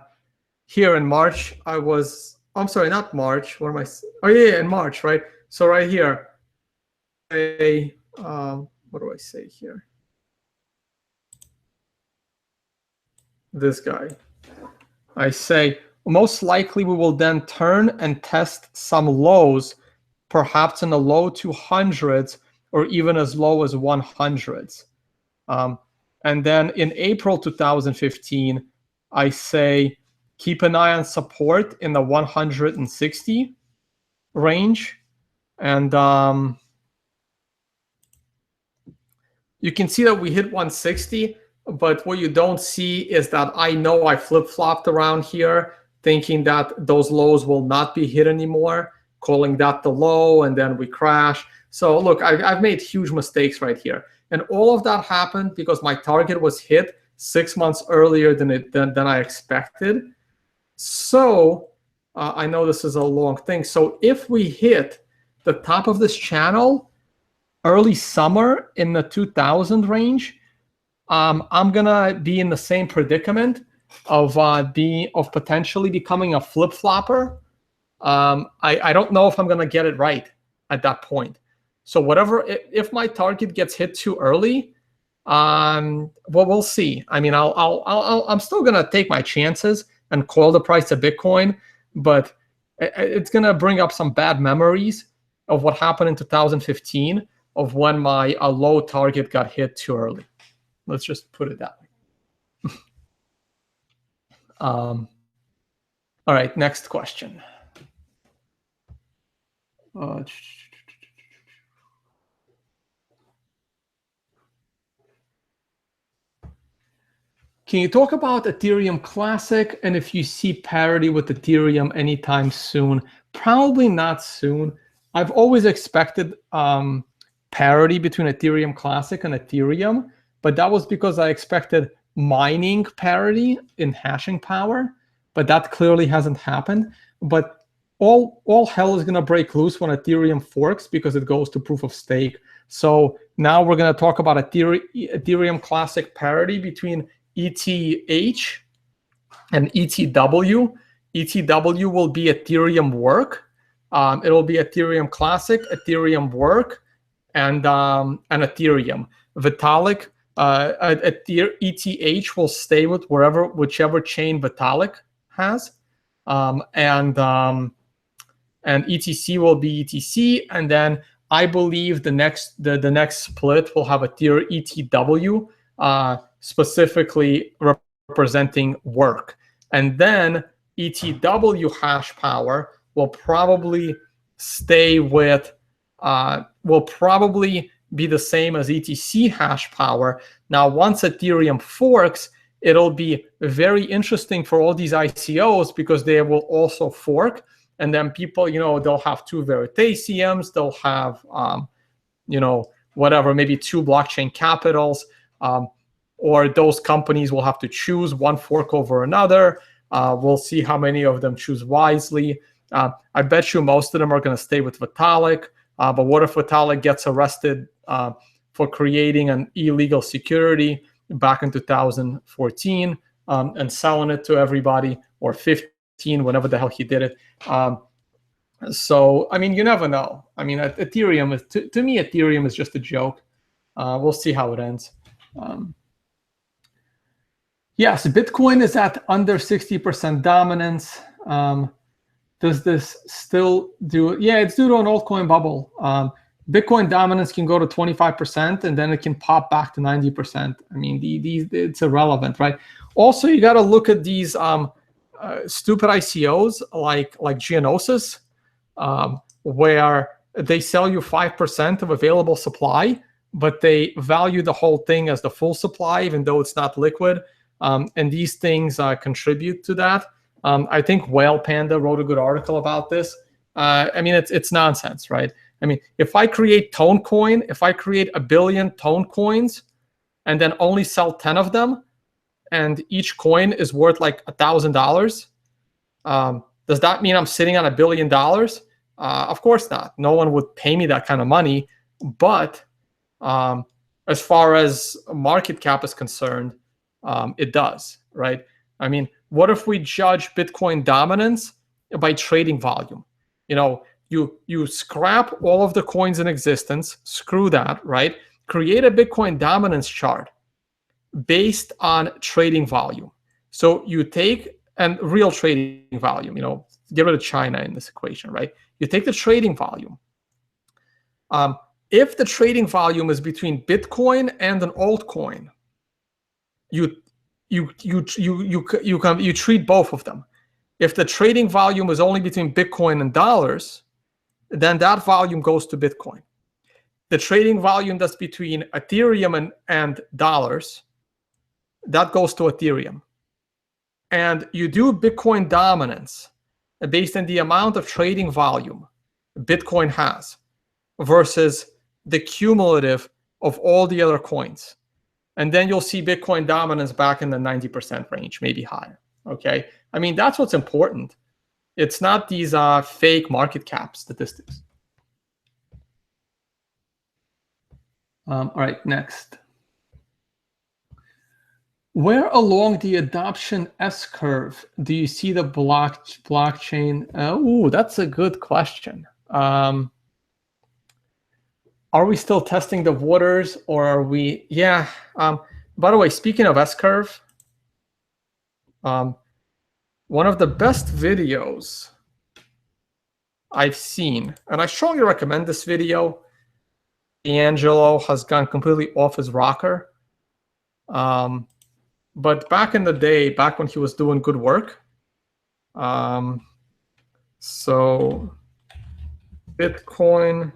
here in March, I'm sorry, not March. What am I? Oh yeah, in March, right? So right here, what do I say here? This guy. I say, most likely we will then turn and test some lows, perhaps in the low 200s or even as low as 100s. And then in April 2015, I say, keep an eye on support in the 160 range. And you can see that we hit 160. But what you don't see is that I know I flip-flopped around here, thinking that those lows will not be hit anymore, calling that the low, and then we crash. So look, I've made huge mistakes right here. And all of that happened because my target was hit 6 months earlier than I expected. So I know this is a long thing. So if we hit the top of this channel early summer in the 2000 range, I'm gonna be in the same predicament of potentially becoming a flip-flopper. I don't know if I'm gonna get it right at that point. So whatever, if my target gets hit too early, well, we'll see. I mean, I'm still gonna take my chances and call the price of Bitcoin, but it's gonna bring up some bad memories of what happened in 2015 of when my low target got hit too early. Let's just put it that way. All right, next question. Can you talk about Ethereum Classic and if you see parity with Ethereum anytime soon? Probably not soon. I've always expected parity between Ethereum Classic and Ethereum, but that was because I expected mining parity in hashing power, but that clearly hasn't happened. But all hell is going to break loose when Ethereum forks because it goes to proof of stake. So now we're going to talk about Ethereum Classic parity between ETH and ETW. ETW will be Ethereum work. It'll be Ethereum Classic, Ethereum work, and Ethereum. Vitalik, ETH will stay with whichever chain Vitalik has, and ETC will be ETC, and then I believe the next split will have ETW, specifically representing work, and then ETW hash power will probably stay with will probably be the same as ETC hash power. Now, once Ethereum forks, it'll be very interesting for all these ICOs because they will also fork. And then people, they'll have 2 Veritasiums, they'll have, whatever, maybe 2 blockchain capitals, or those companies will have to choose one fork over another. We'll see how many of them choose wisely. I bet you most of them are going to stay with Vitalik. But what if Vitalik gets arrested for creating an illegal security back in 2014 and selling it to everybody, or 15, whenever the hell he did it? So, I mean, you never know. I mean, Ethereum is, to me, Ethereum is just a joke. We'll see how it ends. Yes, Bitcoin is at under 60% dominance. Does this still do it? Yeah, it's due to an altcoin bubble. Bitcoin dominance can go to 25%, and then it can pop back to 90%. I mean, it's irrelevant, right? Also, you got to look at these stupid ICOs like Geonosis, where they sell you 5% of available supply, but they value the whole thing as the full supply, even though it's not liquid. And these things contribute to that. I think Whale Panda wrote a good article about this. I mean, it's nonsense, right? I mean, if I create Tonecoin, if I create 1 billion Tonecoins and then only sell 10 of them, and each coin is worth like $1,000, does that mean I'm sitting on $1 billion? Of course not. No one would pay me that kind of money. But as far as market cap is concerned, it does, right? I mean, what if we judge Bitcoin dominance by trading volume? You scrap all of the coins in existence, screw that, right? Create a Bitcoin dominance chart based on trading volume. So you take, and real trading volume, get rid of China in this equation, right? You take the trading volume. If the trading volume is between Bitcoin and an altcoin, you treat both of them. If the trading volume is only between Bitcoin and dollars, then that volume goes to Bitcoin. The trading volume that's between Ethereum and dollars, that goes to Ethereum. And you do Bitcoin dominance based on the amount of trading volume Bitcoin has versus the cumulative of all the other coins. And then you'll see Bitcoin dominance back in the 90% range, maybe higher. Okay, I mean, that's what's important. It's not these fake market cap statistics. All right, next. Where along the adoption S-curve do you see the blockchain? Ooh, that's a good question. Are we still testing the waters, or are we? Yeah. By the way, speaking of S-curve, one of the best videos I've seen, and I strongly recommend this video. D'Angelo has gone completely off his rocker. But back in the day, back when he was doing good work, so Bitcoin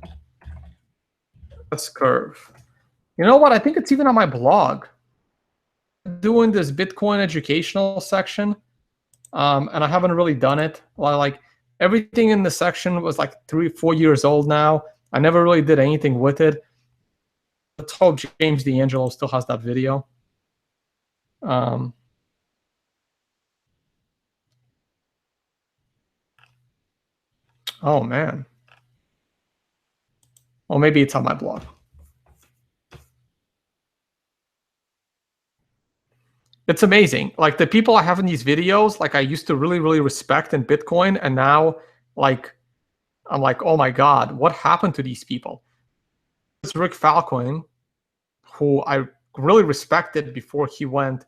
S-curve. You know what? I think it's even on my blog. Doing this Bitcoin educational section, and I haven't really done it. Like everything in the section was like 3-4 years old now. I never really did anything with it. Let's hope James D'Angelo still has that video. Oh man. Well, maybe it's on my blog. It's amazing. Like the people I have in these videos, like I used to really, really respect in Bitcoin, and now like I'm like, oh my God, what happened to these people? It's Rick Falcone, who I really respected before he went,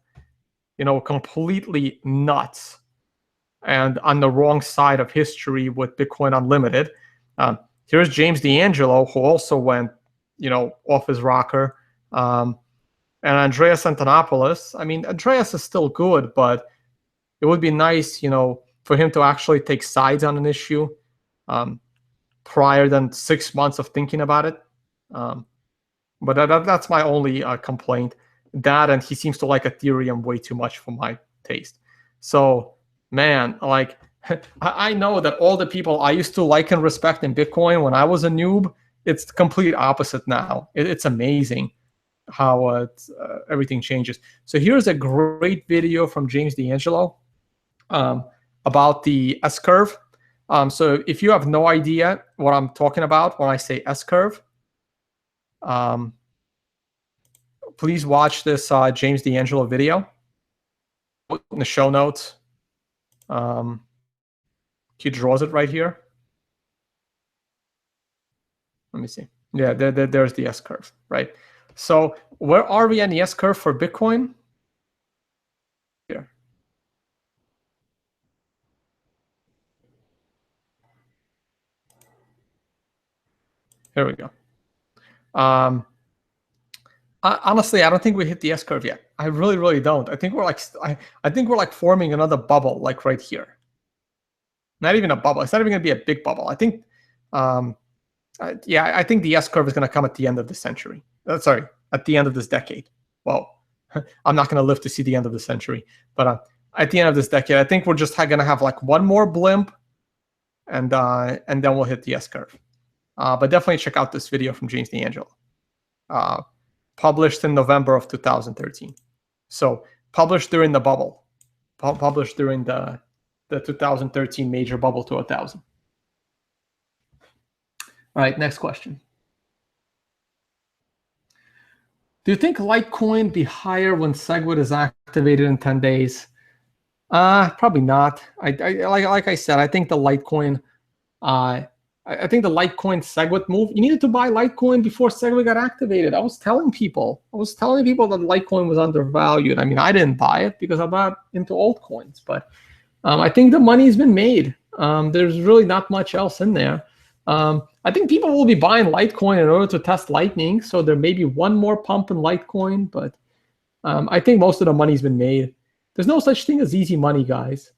completely nuts and on the wrong side of history with Bitcoin Unlimited. Here's James D'Angelo, who also went, off his rocker. And Andreas Antonopoulos. I mean, Andreas is still good, but it would be nice, for him to actually take sides on an issue prior than 6 months of thinking about it. But that's my only complaint. That, and he seems to like Ethereum way too much for my taste. So, man, like, I know that all the people I used to like and respect in Bitcoin when I was a noob, it's the complete opposite now. It's amazing how everything changes. So here's a great video from James D'Angelo about the S-curve. So if you have no idea what I'm talking about when I say S-curve, please watch this James D'Angelo video in the show notes. He draws it right here. Let me see. Yeah, there's the S-curve, right? So where are we on the S-curve for Bitcoin? Here. Here we go. Honestly, I don't think we hit the S-curve yet. I really, really don't. I think we're like, I think we're like forming another bubble, like right here. Not even a bubble. It's not even going to be a big bubble. I think, I think the S-curve is going to come at the end of the century. Sorry, at the end of this decade. Well, I'm not going to live to see the end of the century, but at the end of this decade, I think we're just going to have like one more blimp, and then we'll hit the S-curve. But definitely check out this video from James D'Angelo, published in November of 2013. So published during the bubble, published during the 2013 major bubble to 1,000. All right, next question. Do you think Litecoin be higher when SegWit is activated in 10 days? Probably not. Like I said, I think the Litecoin, I think the Litecoin SegWit move, you needed to buy Litecoin before SegWit got activated. I was telling people that Litecoin was undervalued. I mean, I didn't buy it because I'm not into altcoins, but I think the money's been made. There's really not much else in there. I think people will be buying Litecoin in order to test Lightning, so there may be one more pump in Litecoin, but I think most of the money's been made. There's no such thing as easy money, guys.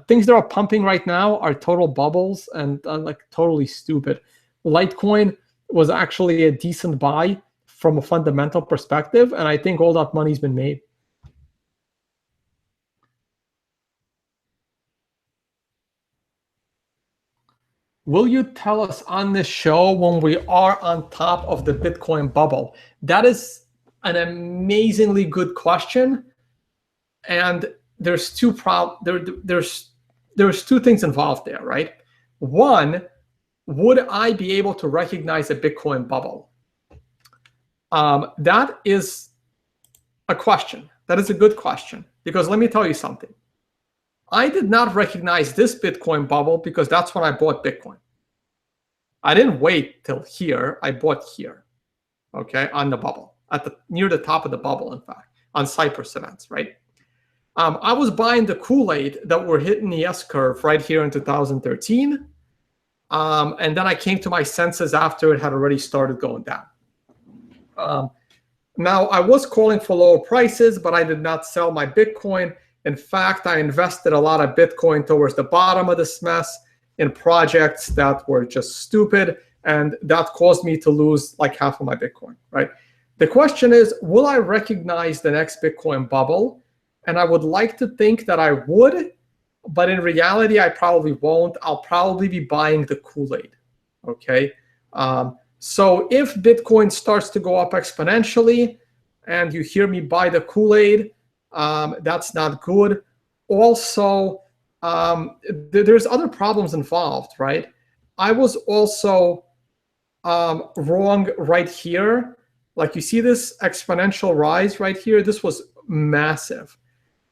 Things that are pumping right now are total bubbles and like totally stupid. Litecoin was actually a decent buy from a fundamental perspective, and I think all that money's been made. Will you tell us on this show when we are on top of the Bitcoin bubble? That is an amazingly good question, and there's two there's two things involved there, right? One, would I be able to recognize a Bitcoin bubble? That is a question. That is a good question, because let me tell you something. I did not recognize this Bitcoin bubble because that's when I bought Bitcoin. I didn't wait till here. I bought here, okay, on the bubble, near the top of the bubble, in fact, on Cypress events, right? I was buying the Kool-Aid that were hitting the S-curve right here in 2013. And then I came to my senses after it had already started going down. Now, I was calling for lower prices, but I did not sell my Bitcoin. In fact, I invested a lot of Bitcoin towards the bottom of this mess in projects that were just stupid, and that caused me to lose like half of my Bitcoin, right? The question is, will I recognize the next Bitcoin bubble? And I would like to think that I would, but in reality, I probably won't. I'll probably be buying the Kool-Aid, okay? So if Bitcoin starts to go up exponentially and you hear me buy the Kool-Aid, that's not good. Also, there's other problems involved, right? I was also wrong right here. Like you see this exponential rise right here. This was massive.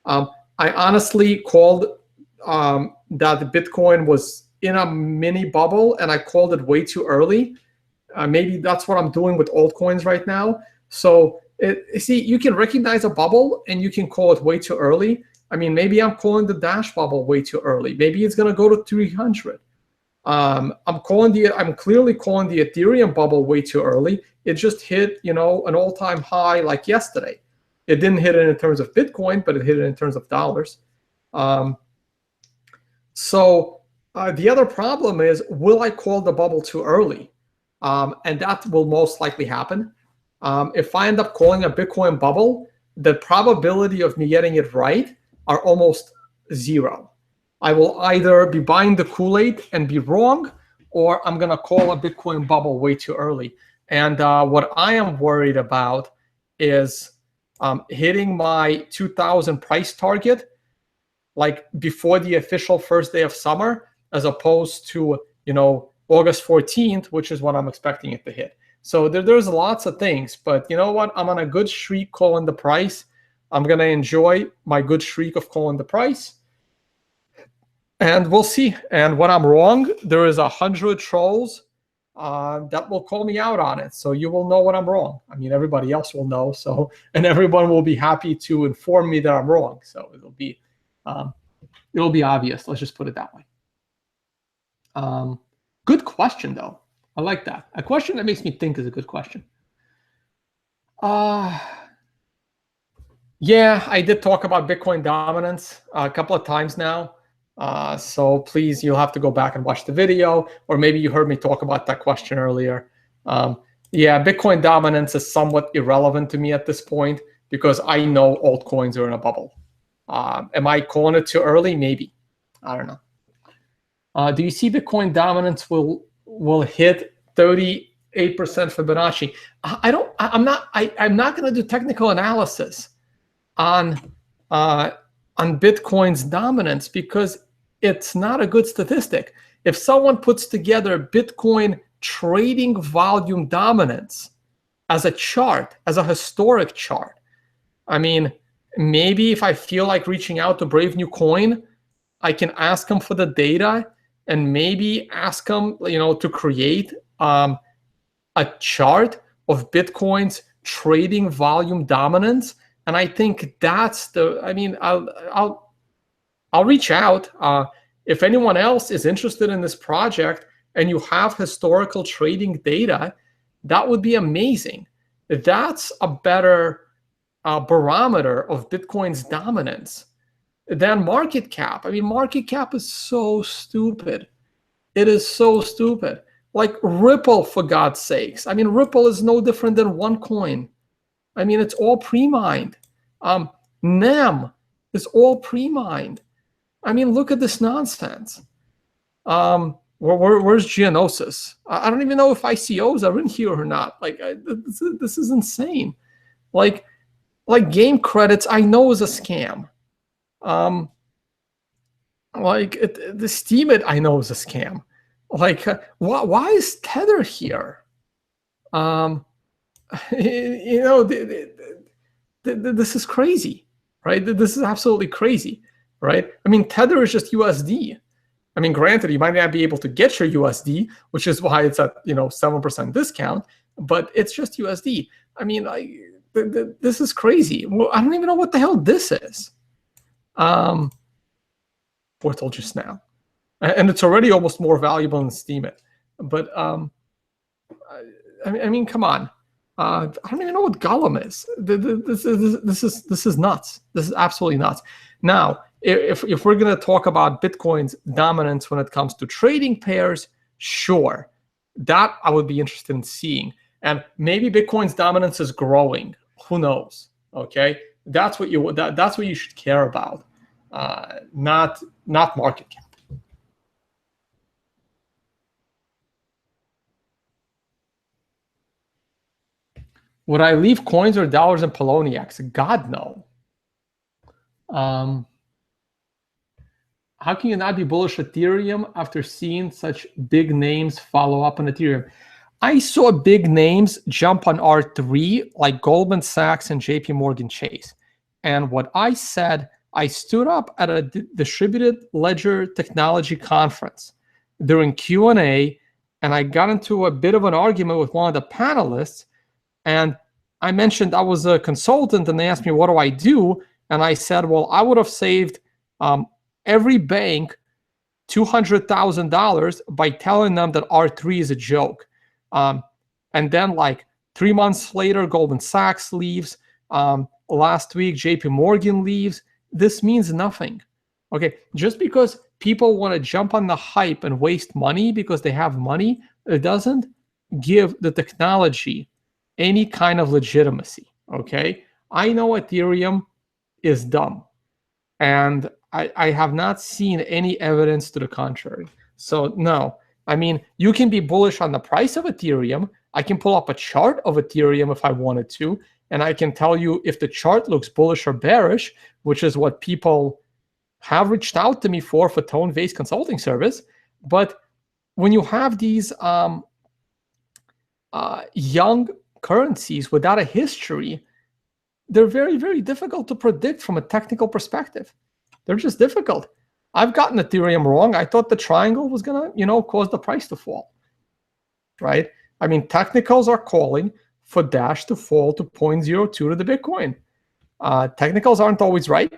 I honestly called that the Bitcoin was in a mini bubble, and I called it way too early. Maybe that's what I'm doing with altcoins right now. So see, you can recognize a bubble and you can call it way too early. I mean, maybe I'm calling the Dash bubble way too early. Maybe it's going to go to 300. I'm clearly calling the Ethereum bubble way too early. It just hit, an all-time high like yesterday. It didn't hit it in terms of Bitcoin, but it hit it in terms of dollars. So the other problem is, will I call the bubble too early? And that will most likely happen. If I end up calling a Bitcoin bubble, the probability of me getting it right are almost zero. I will either be buying the Kool-Aid and be wrong, or I'm going to call a Bitcoin bubble way too early. And what I am worried about is hitting my 2,000 price target like before the official first day of summer, as opposed to, August 14th, which is what I'm expecting it to hit. So there's lots of things, but you know what? I'm on a good streak calling the price. I'm going to enjoy my good streak of calling the price. And we'll see. And when I'm wrong, there is 100 trolls that will call me out on it. So you will know when I'm wrong. I mean, everybody else will know. So, and everyone will be happy to inform me that I'm wrong. So it'll be obvious. Let's just put it that way. Good question, though. I like that. A question that makes me think is a good question. Yeah, I did talk about Bitcoin dominance a couple of times now. So please, you'll have to go back and watch the video, or maybe you heard me talk about that question earlier. Yeah, Bitcoin dominance is somewhat irrelevant to me at this point because I know altcoins are in a bubble. Am I calling it too early? Maybe. I don't know. Do you see Bitcoin dominance will hit 38% Fibonacci? I'm not going to do technical analysis on Bitcoin's dominance because it's not a good statistic. If someone puts together Bitcoin trading volume dominance as a chart, as a historic chart, I mean, maybe if I feel like reaching out to Brave New Coin, I can ask them for the data and maybe ask them, to create a chart of Bitcoin's trading volume dominance. And I think that's I'll reach out. If anyone else is interested in this project and you have historical trading data, that would be amazing. That's a better barometer of Bitcoin's dominance than market cap. I mean, market cap is so stupid. It is so stupid. Like Ripple, for God's sakes. I mean, Ripple is no different than OneCoin. I mean, it's all pre-mined. NEM is all pre-mined. I mean, look at this nonsense. Where's Geonosis? I don't even know if ICOs are in here or not. Like, this is insane. Like game credits, I know is a scam. The Steemit, I know is a scam. Like, why is Tether here? This is crazy, right? This is absolutely crazy, right? I mean, Tether is just USD. I mean, granted, you might not be able to get your USD, which is why it's at 7% discount, but it's just USD. I mean, this is crazy. Well, I don't even know what the hell this is. Portal just now, and it's already almost more valuable than Steemit. But I mean, come on. I don't even know what Gollum is. This is nuts. This is absolutely nuts. Now, if we're going to talk about Bitcoin's dominance when it comes to trading pairs, sure, that I would be interested in seeing. And maybe Bitcoin's dominance is growing. Who knows? Okay, that's what you should care about, not market cap. Would I leave coins or dollars in Poloniex? God, no. How can you not be bullish Ethereum after seeing such big names follow up on Ethereum? I saw big names jump on R3 like Goldman Sachs and JP Morgan Chase. And what I said, I stood up at a distributed ledger technology conference during Q&A, and I got into a bit of an argument with one of the panelists. And I mentioned I was a consultant, and they asked me, what do I do? And I said, well, I would have saved every bank $200,000 by telling them that R3 is a joke. And then like 3 months later, Goldman Sachs leaves. Last week, JP Morgan leaves. This means nothing. Okay, just because people want to jump on the hype and waste money because they have money, it doesn't give the technology any kind of legitimacy. Okay, I know Ethereum is dumb, and I have not seen any evidence to the contrary. So no, I mean, you can be bullish on the price of Ethereum. I can pull up a chart of Ethereum if I wanted to, and I can tell you if the chart looks bullish or bearish, which is what people have reached out to me for tone-based consulting service. But when you have these young currencies without a history, they're very, very difficult to predict from a technical perspective. They're just difficult. I've gotten Ethereum wrong. I thought the triangle was gonna, cause the price to fall, right? I mean, technicals are calling for Dash to fall to 0.02 to the Bitcoin. Technicals aren't always right.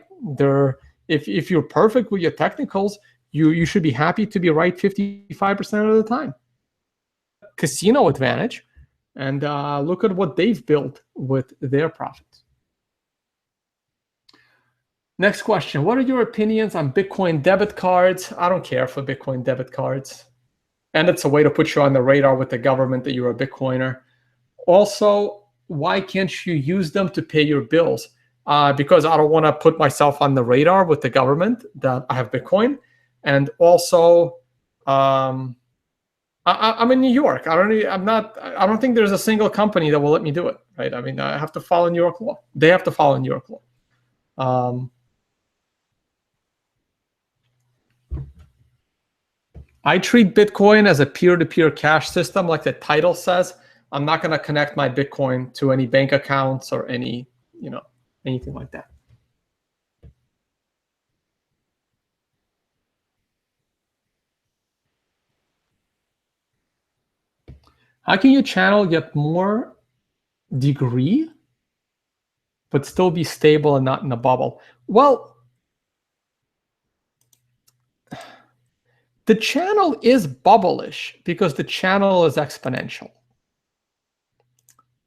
If you're perfect with your technicals, you should be happy to be right 55% of the time. Casino advantage, and look at what they've built with their profits. Next question. What are your opinions on Bitcoin debit cards? I don't care for Bitcoin debit cards. And it's a way to put you on the radar with the government that you're a Bitcoiner. Also, why can't you use them to pay your bills? Because I don't want to put myself on the radar with the government that I have Bitcoin. And also, I'm in New York. I don't think there's a single company that will let me do it, right? I mean, I have to follow New York law. They have to follow New York law. I treat Bitcoin as a peer-to-peer cash system, like the title says. I'm not going to connect my Bitcoin to any bank accounts or anything like that. How can your channel get more degree, but still be stable and not in a bubble? Well, the channel is bubble-ish because the channel is exponential.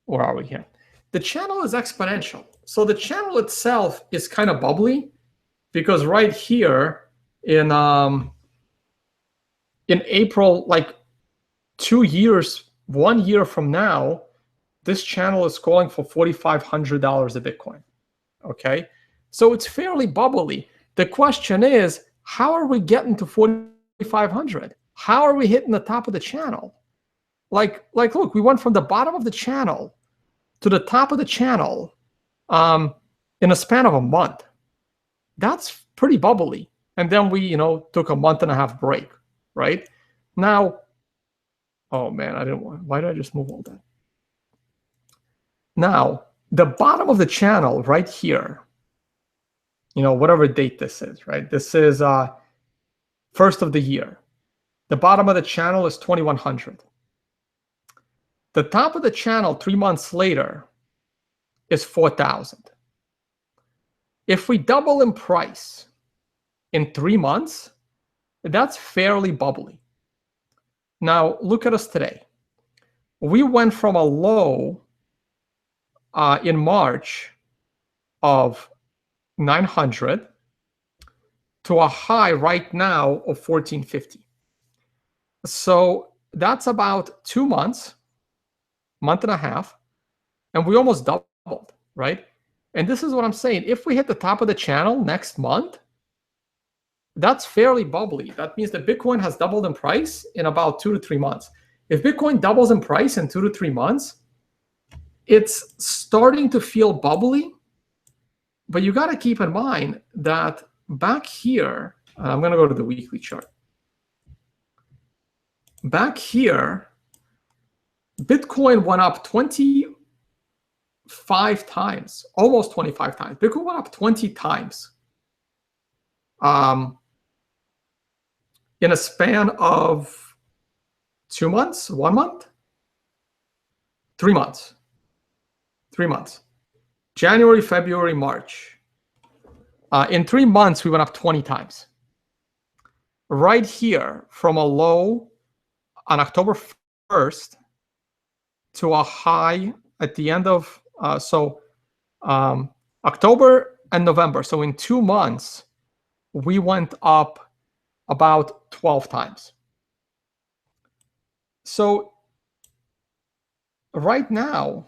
Where are we here? The channel is exponential. So the channel itself is kind of bubbly because right here in April, like 2 years, 1 year from now, this channel is calling for $4,500 a Bitcoin. Okay, so it's fairly bubbly. The question is, how are we getting to 4,500? How are we hitting the top of the channel? Like, look, we went from the bottom of the channel to the top of the channel in a span of a month. That's pretty bubbly. And then we, took a month and a half break, right? Now, oh man, why did I just move all that? Now, the bottom of the channel right here, whatever date this is, right? This is first of the year. The bottom of the channel is 2,100. The top of the channel 3 months later is 4,000. If we double in price in 3 months, that's fairly bubbly. Now, look at us today. We went from a low in March of 900 to a high right now of 1,450. So that's about 2 months, month and a half, and we almost doubled, right? And this is what I'm saying. If we hit the top of the channel next month, that's fairly bubbly. That means that Bitcoin has doubled in price in about 2 to 3 months. If Bitcoin doubles in price in 2 to 3 months, it's starting to feel bubbly, but you got to keep in mind that back here, I'm going to go to the weekly chart. Back here, Bitcoin went up 25 times, almost 25 times. Bitcoin went up 20 times in a span of 2 months, 1 month, 3 months. 3 months. January, February, March. In 3 months, we went up 20 times. Right here, from a low on October 1st to a high at the end of, October and November. So in 2 months, we went up about 12 times. So right now,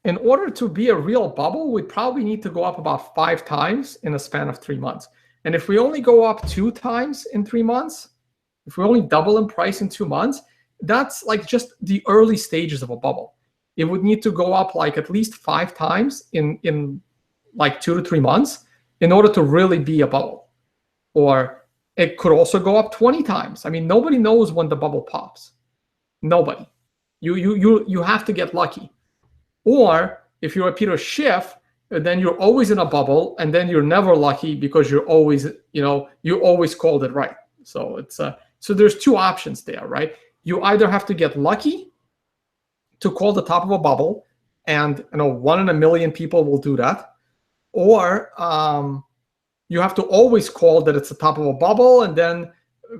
in order to be a real bubble, we probably need to go up about 5 times in a span of 3 months. And if we only go up 2 times in 3 months, if we only double in price in 2 months, that's like just the early stages of a bubble. It would need to go up like at least 5 times in like 2 to 3 months in order to really be a bubble. Or it could also go up 20 times. I mean, nobody knows when the bubble pops. Nobody. You have to get lucky. Or if you're a Peter Schiff, then you're always in a bubble, and then you're never lucky because you're always, you always called it right. So it's so there's 2 options there, right? You either have to get lucky to call the top of a bubble, and 1 in a million people will do that, or you have to always call that it's the top of a bubble, and then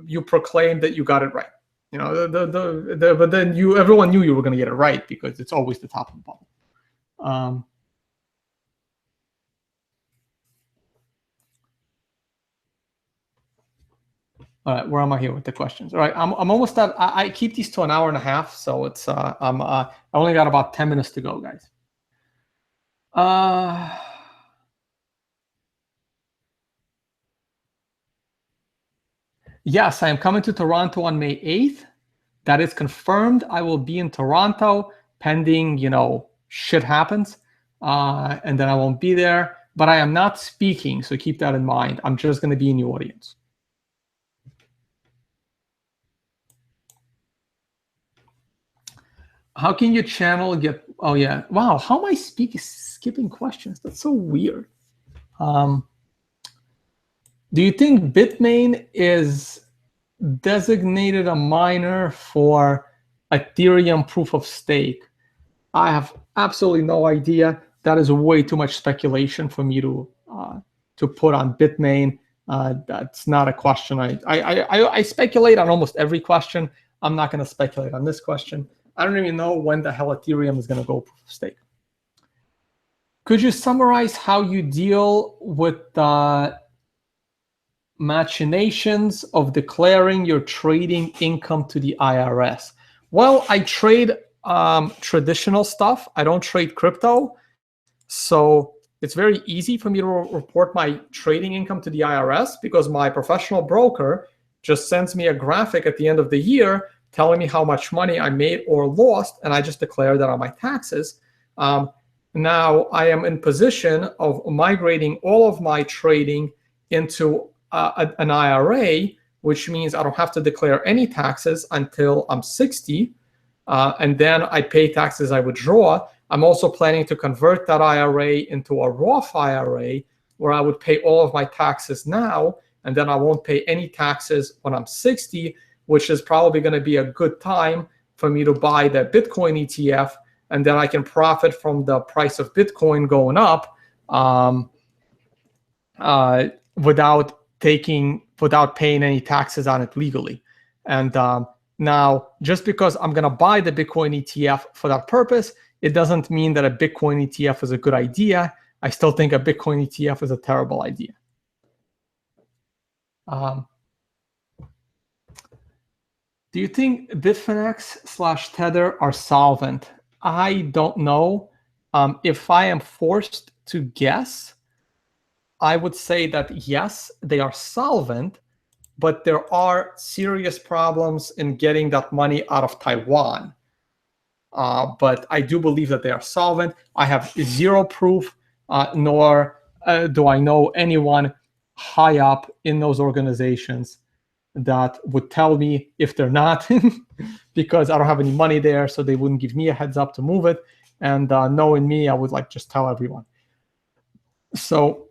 you proclaim that you got it right. But then everyone knew you were going to get it right because it's always the top of the bubble. All right, where am I here with the questions? All right, I'm almost at. I keep these to an hour and a half, so it's I only got about 10 minutes to go, guys. Yes, I am coming to Toronto on May 8th. That is confirmed. I will be in Toronto pending, shit happens, and then I won't be there. But I am not speaking, so keep that in mind. I'm just going to be in the audience. How can your channel get? Oh yeah, wow. How am I skipping questions? That's so weird. Do you think Bitmain is designated a miner for Ethereum proof of stake? I have absolutely no idea. That is way too much speculation for me to put on Bitmain. That's not a question. I speculate on almost every question. I'm not going to speculate on this question. I don't even know when the hell Ethereum is going to go proof of stake. Could you summarize how you deal with the machinations of declaring your trading income to the IRS? Well, I trade traditional stuff. I don't trade crypto. So it's very easy for me to report my trading income to the IRS because my professional broker just sends me a graphic at the end of the year telling me how much money I made or lost, and I just declare that on my taxes. Now I am in position of migrating all of my trading into an IRA, which means I don't have to declare any taxes until I'm 60, and then I pay taxes I withdraw. I'm also planning to convert that IRA into a Roth IRA where I would pay all of my taxes now, and then I won't pay any taxes when I'm 60, which is probably going to be a good time for me to buy the Bitcoin ETF, and then I can profit from the price of Bitcoin going up without paying any taxes on it legally. And now, just because I'm going to buy the Bitcoin ETF for that purpose, it doesn't mean that a Bitcoin ETF is a good idea. I still think a Bitcoin ETF is a terrible idea. Do you think Bitfinex/Tether are solvent? I don't know. If I am forced to guess, I would say that yes, they are solvent, but there are serious problems in getting that money out of Taiwan. but I do believe that they are solvent. I have zero proof, nor do I know anyone high up in those organizations that would tell me if they're not, because I don't have any money there, so they wouldn't give me a heads up to move it. And knowing me, I would like just tell everyone. So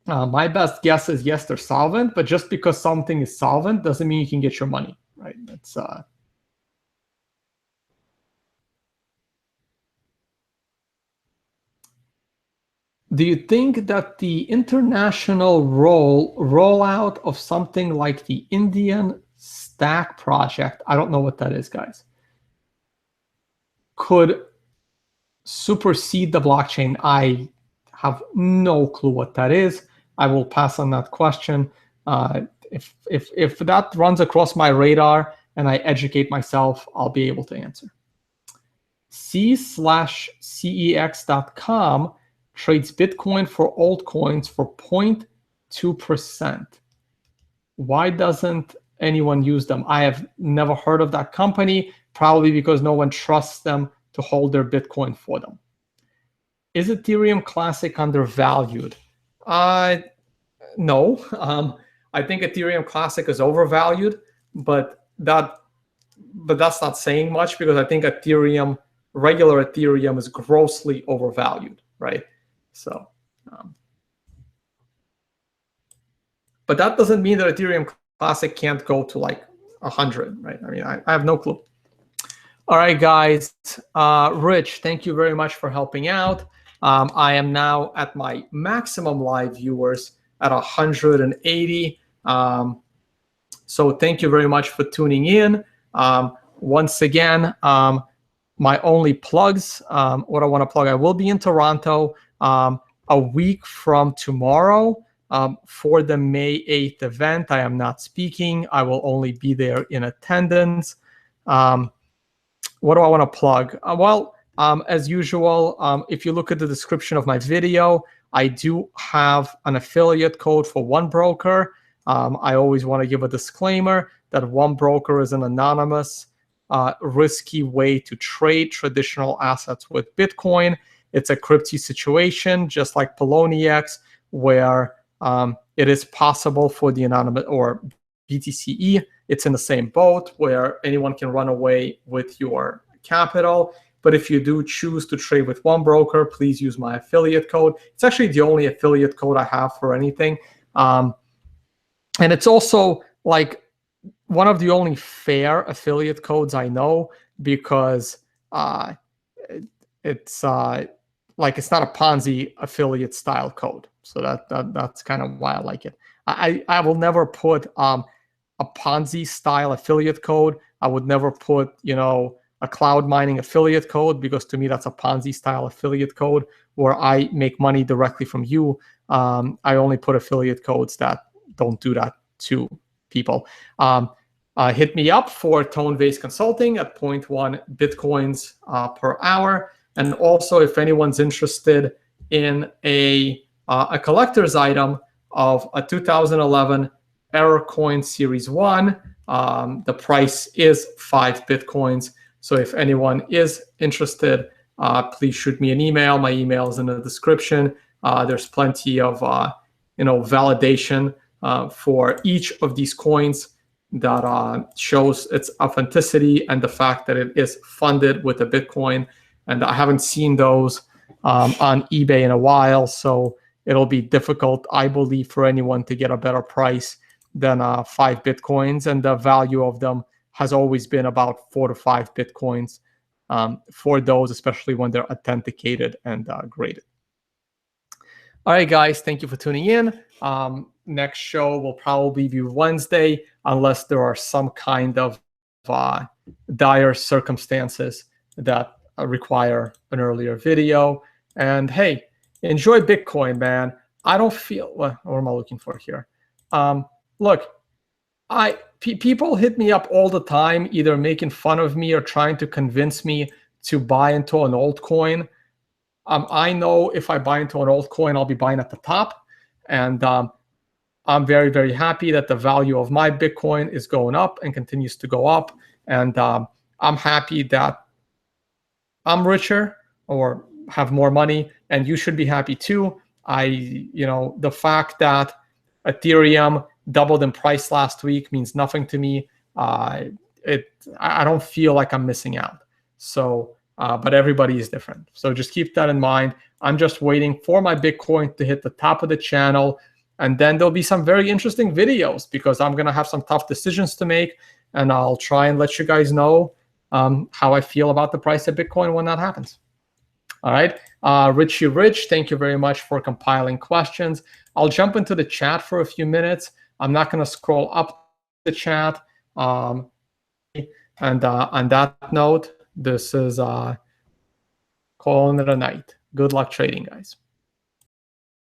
my best guess is yes, they're solvent, but just because something is solvent doesn't mean you can get your money, right? That's Do you think that the international rollout of something like the Indian Stack project, I don't know what that is, guys, could supersede the blockchain? I have no clue what that is. I will pass on that question. If that runs across my radar and I educate myself, I'll be able to answer. C/CEX.com trades Bitcoin for altcoins for 0.2%. Why doesn't anyone use them? I have never heard of that company, probably because no one trusts them to hold their Bitcoin for them. Is Ethereum Classic undervalued? No. I think Ethereum Classic is overvalued, but that's not saying much, because I think regular Ethereum is grossly overvalued, right? So, but that doesn't mean that Ethereum Classic can't go to like 100, right? I mean, I have no clue. All right, guys. Rich, thank you very much for helping out. I am now at my maximum live viewers at 180. So thank you very much for tuning in. Once again, my only plugs, what I want to plug, I will be in Toronto a week from tomorrow for the May 8th event. I am not speaking. I will only be there in attendance. What do I want to plug? As usual, if you look at the description of my video, I do have an affiliate code for OneBroker. I always want to give a disclaimer that OneBroker is an anonymous, risky way to trade traditional assets with Bitcoin. It's a crypto situation, just like Poloniex, where it is possible for the anonymous, or BTCE, it's in the same boat where anyone can run away with your capital. But if you do choose to trade with OneBroker, please use my affiliate code. It's actually the only affiliate code I have for anything. And it's also like one of the only fair affiliate codes I know, because it's like it's not a Ponzi affiliate style code. So that's kind of why I like it. I will never put a Ponzi style affiliate code. I would never put, a cloud mining affiliate code, because to me that's a Ponzi style affiliate code where I make money directly from you. I only put affiliate codes that don't do that to people. Hit me up for tone-based consulting at 0.1 Bitcoins per hour. And also, if anyone's interested in a collector's item of a 2011 Error Coin Series 1, the price is 5 Bitcoins. So if anyone is interested, please shoot me an email. My email is in the description. There's plenty of validation for each of these coins that shows its authenticity and the fact that it is funded with a Bitcoin. And I haven't seen those on eBay in a while, so it'll be difficult, I believe, for anyone to get a better price than 5 Bitcoins. And the value of them has always been about 4 to 5 Bitcoins for those, especially when they're authenticated and graded. All right, guys, thank you for tuning in. Next show will probably be Wednesday, unless there are some kind of dire circumstances that require an earlier video. And hey, enjoy Bitcoin, man. I don't feel, what am I looking for here? Look, people hit me up all the time, either making fun of me or trying to convince me to buy into an altcoin. I know if I buy into an altcoin, I'll be buying at the top. And I'm very, very happy that the value of my Bitcoin is going up and continues to go up. And I'm happy that I'm richer or have more money, and you should be happy too. The fact that Ethereum doubled in price last week means nothing to me. I don't feel like I'm missing out. So, but everybody is different. So just keep that in mind. I'm just waiting for my Bitcoin to hit the top of the channel. And then there'll be some very interesting videos because I'm going to have some tough decisions to make. And I'll try and let you guys know how I feel about the price of Bitcoin when that happens. All right. Richie Rich, thank you very much for compiling questions. I'll jump into the chat for a few minutes. I'm not going to scroll up the chat. And on that note, this is calling it a night. Good luck trading, guys.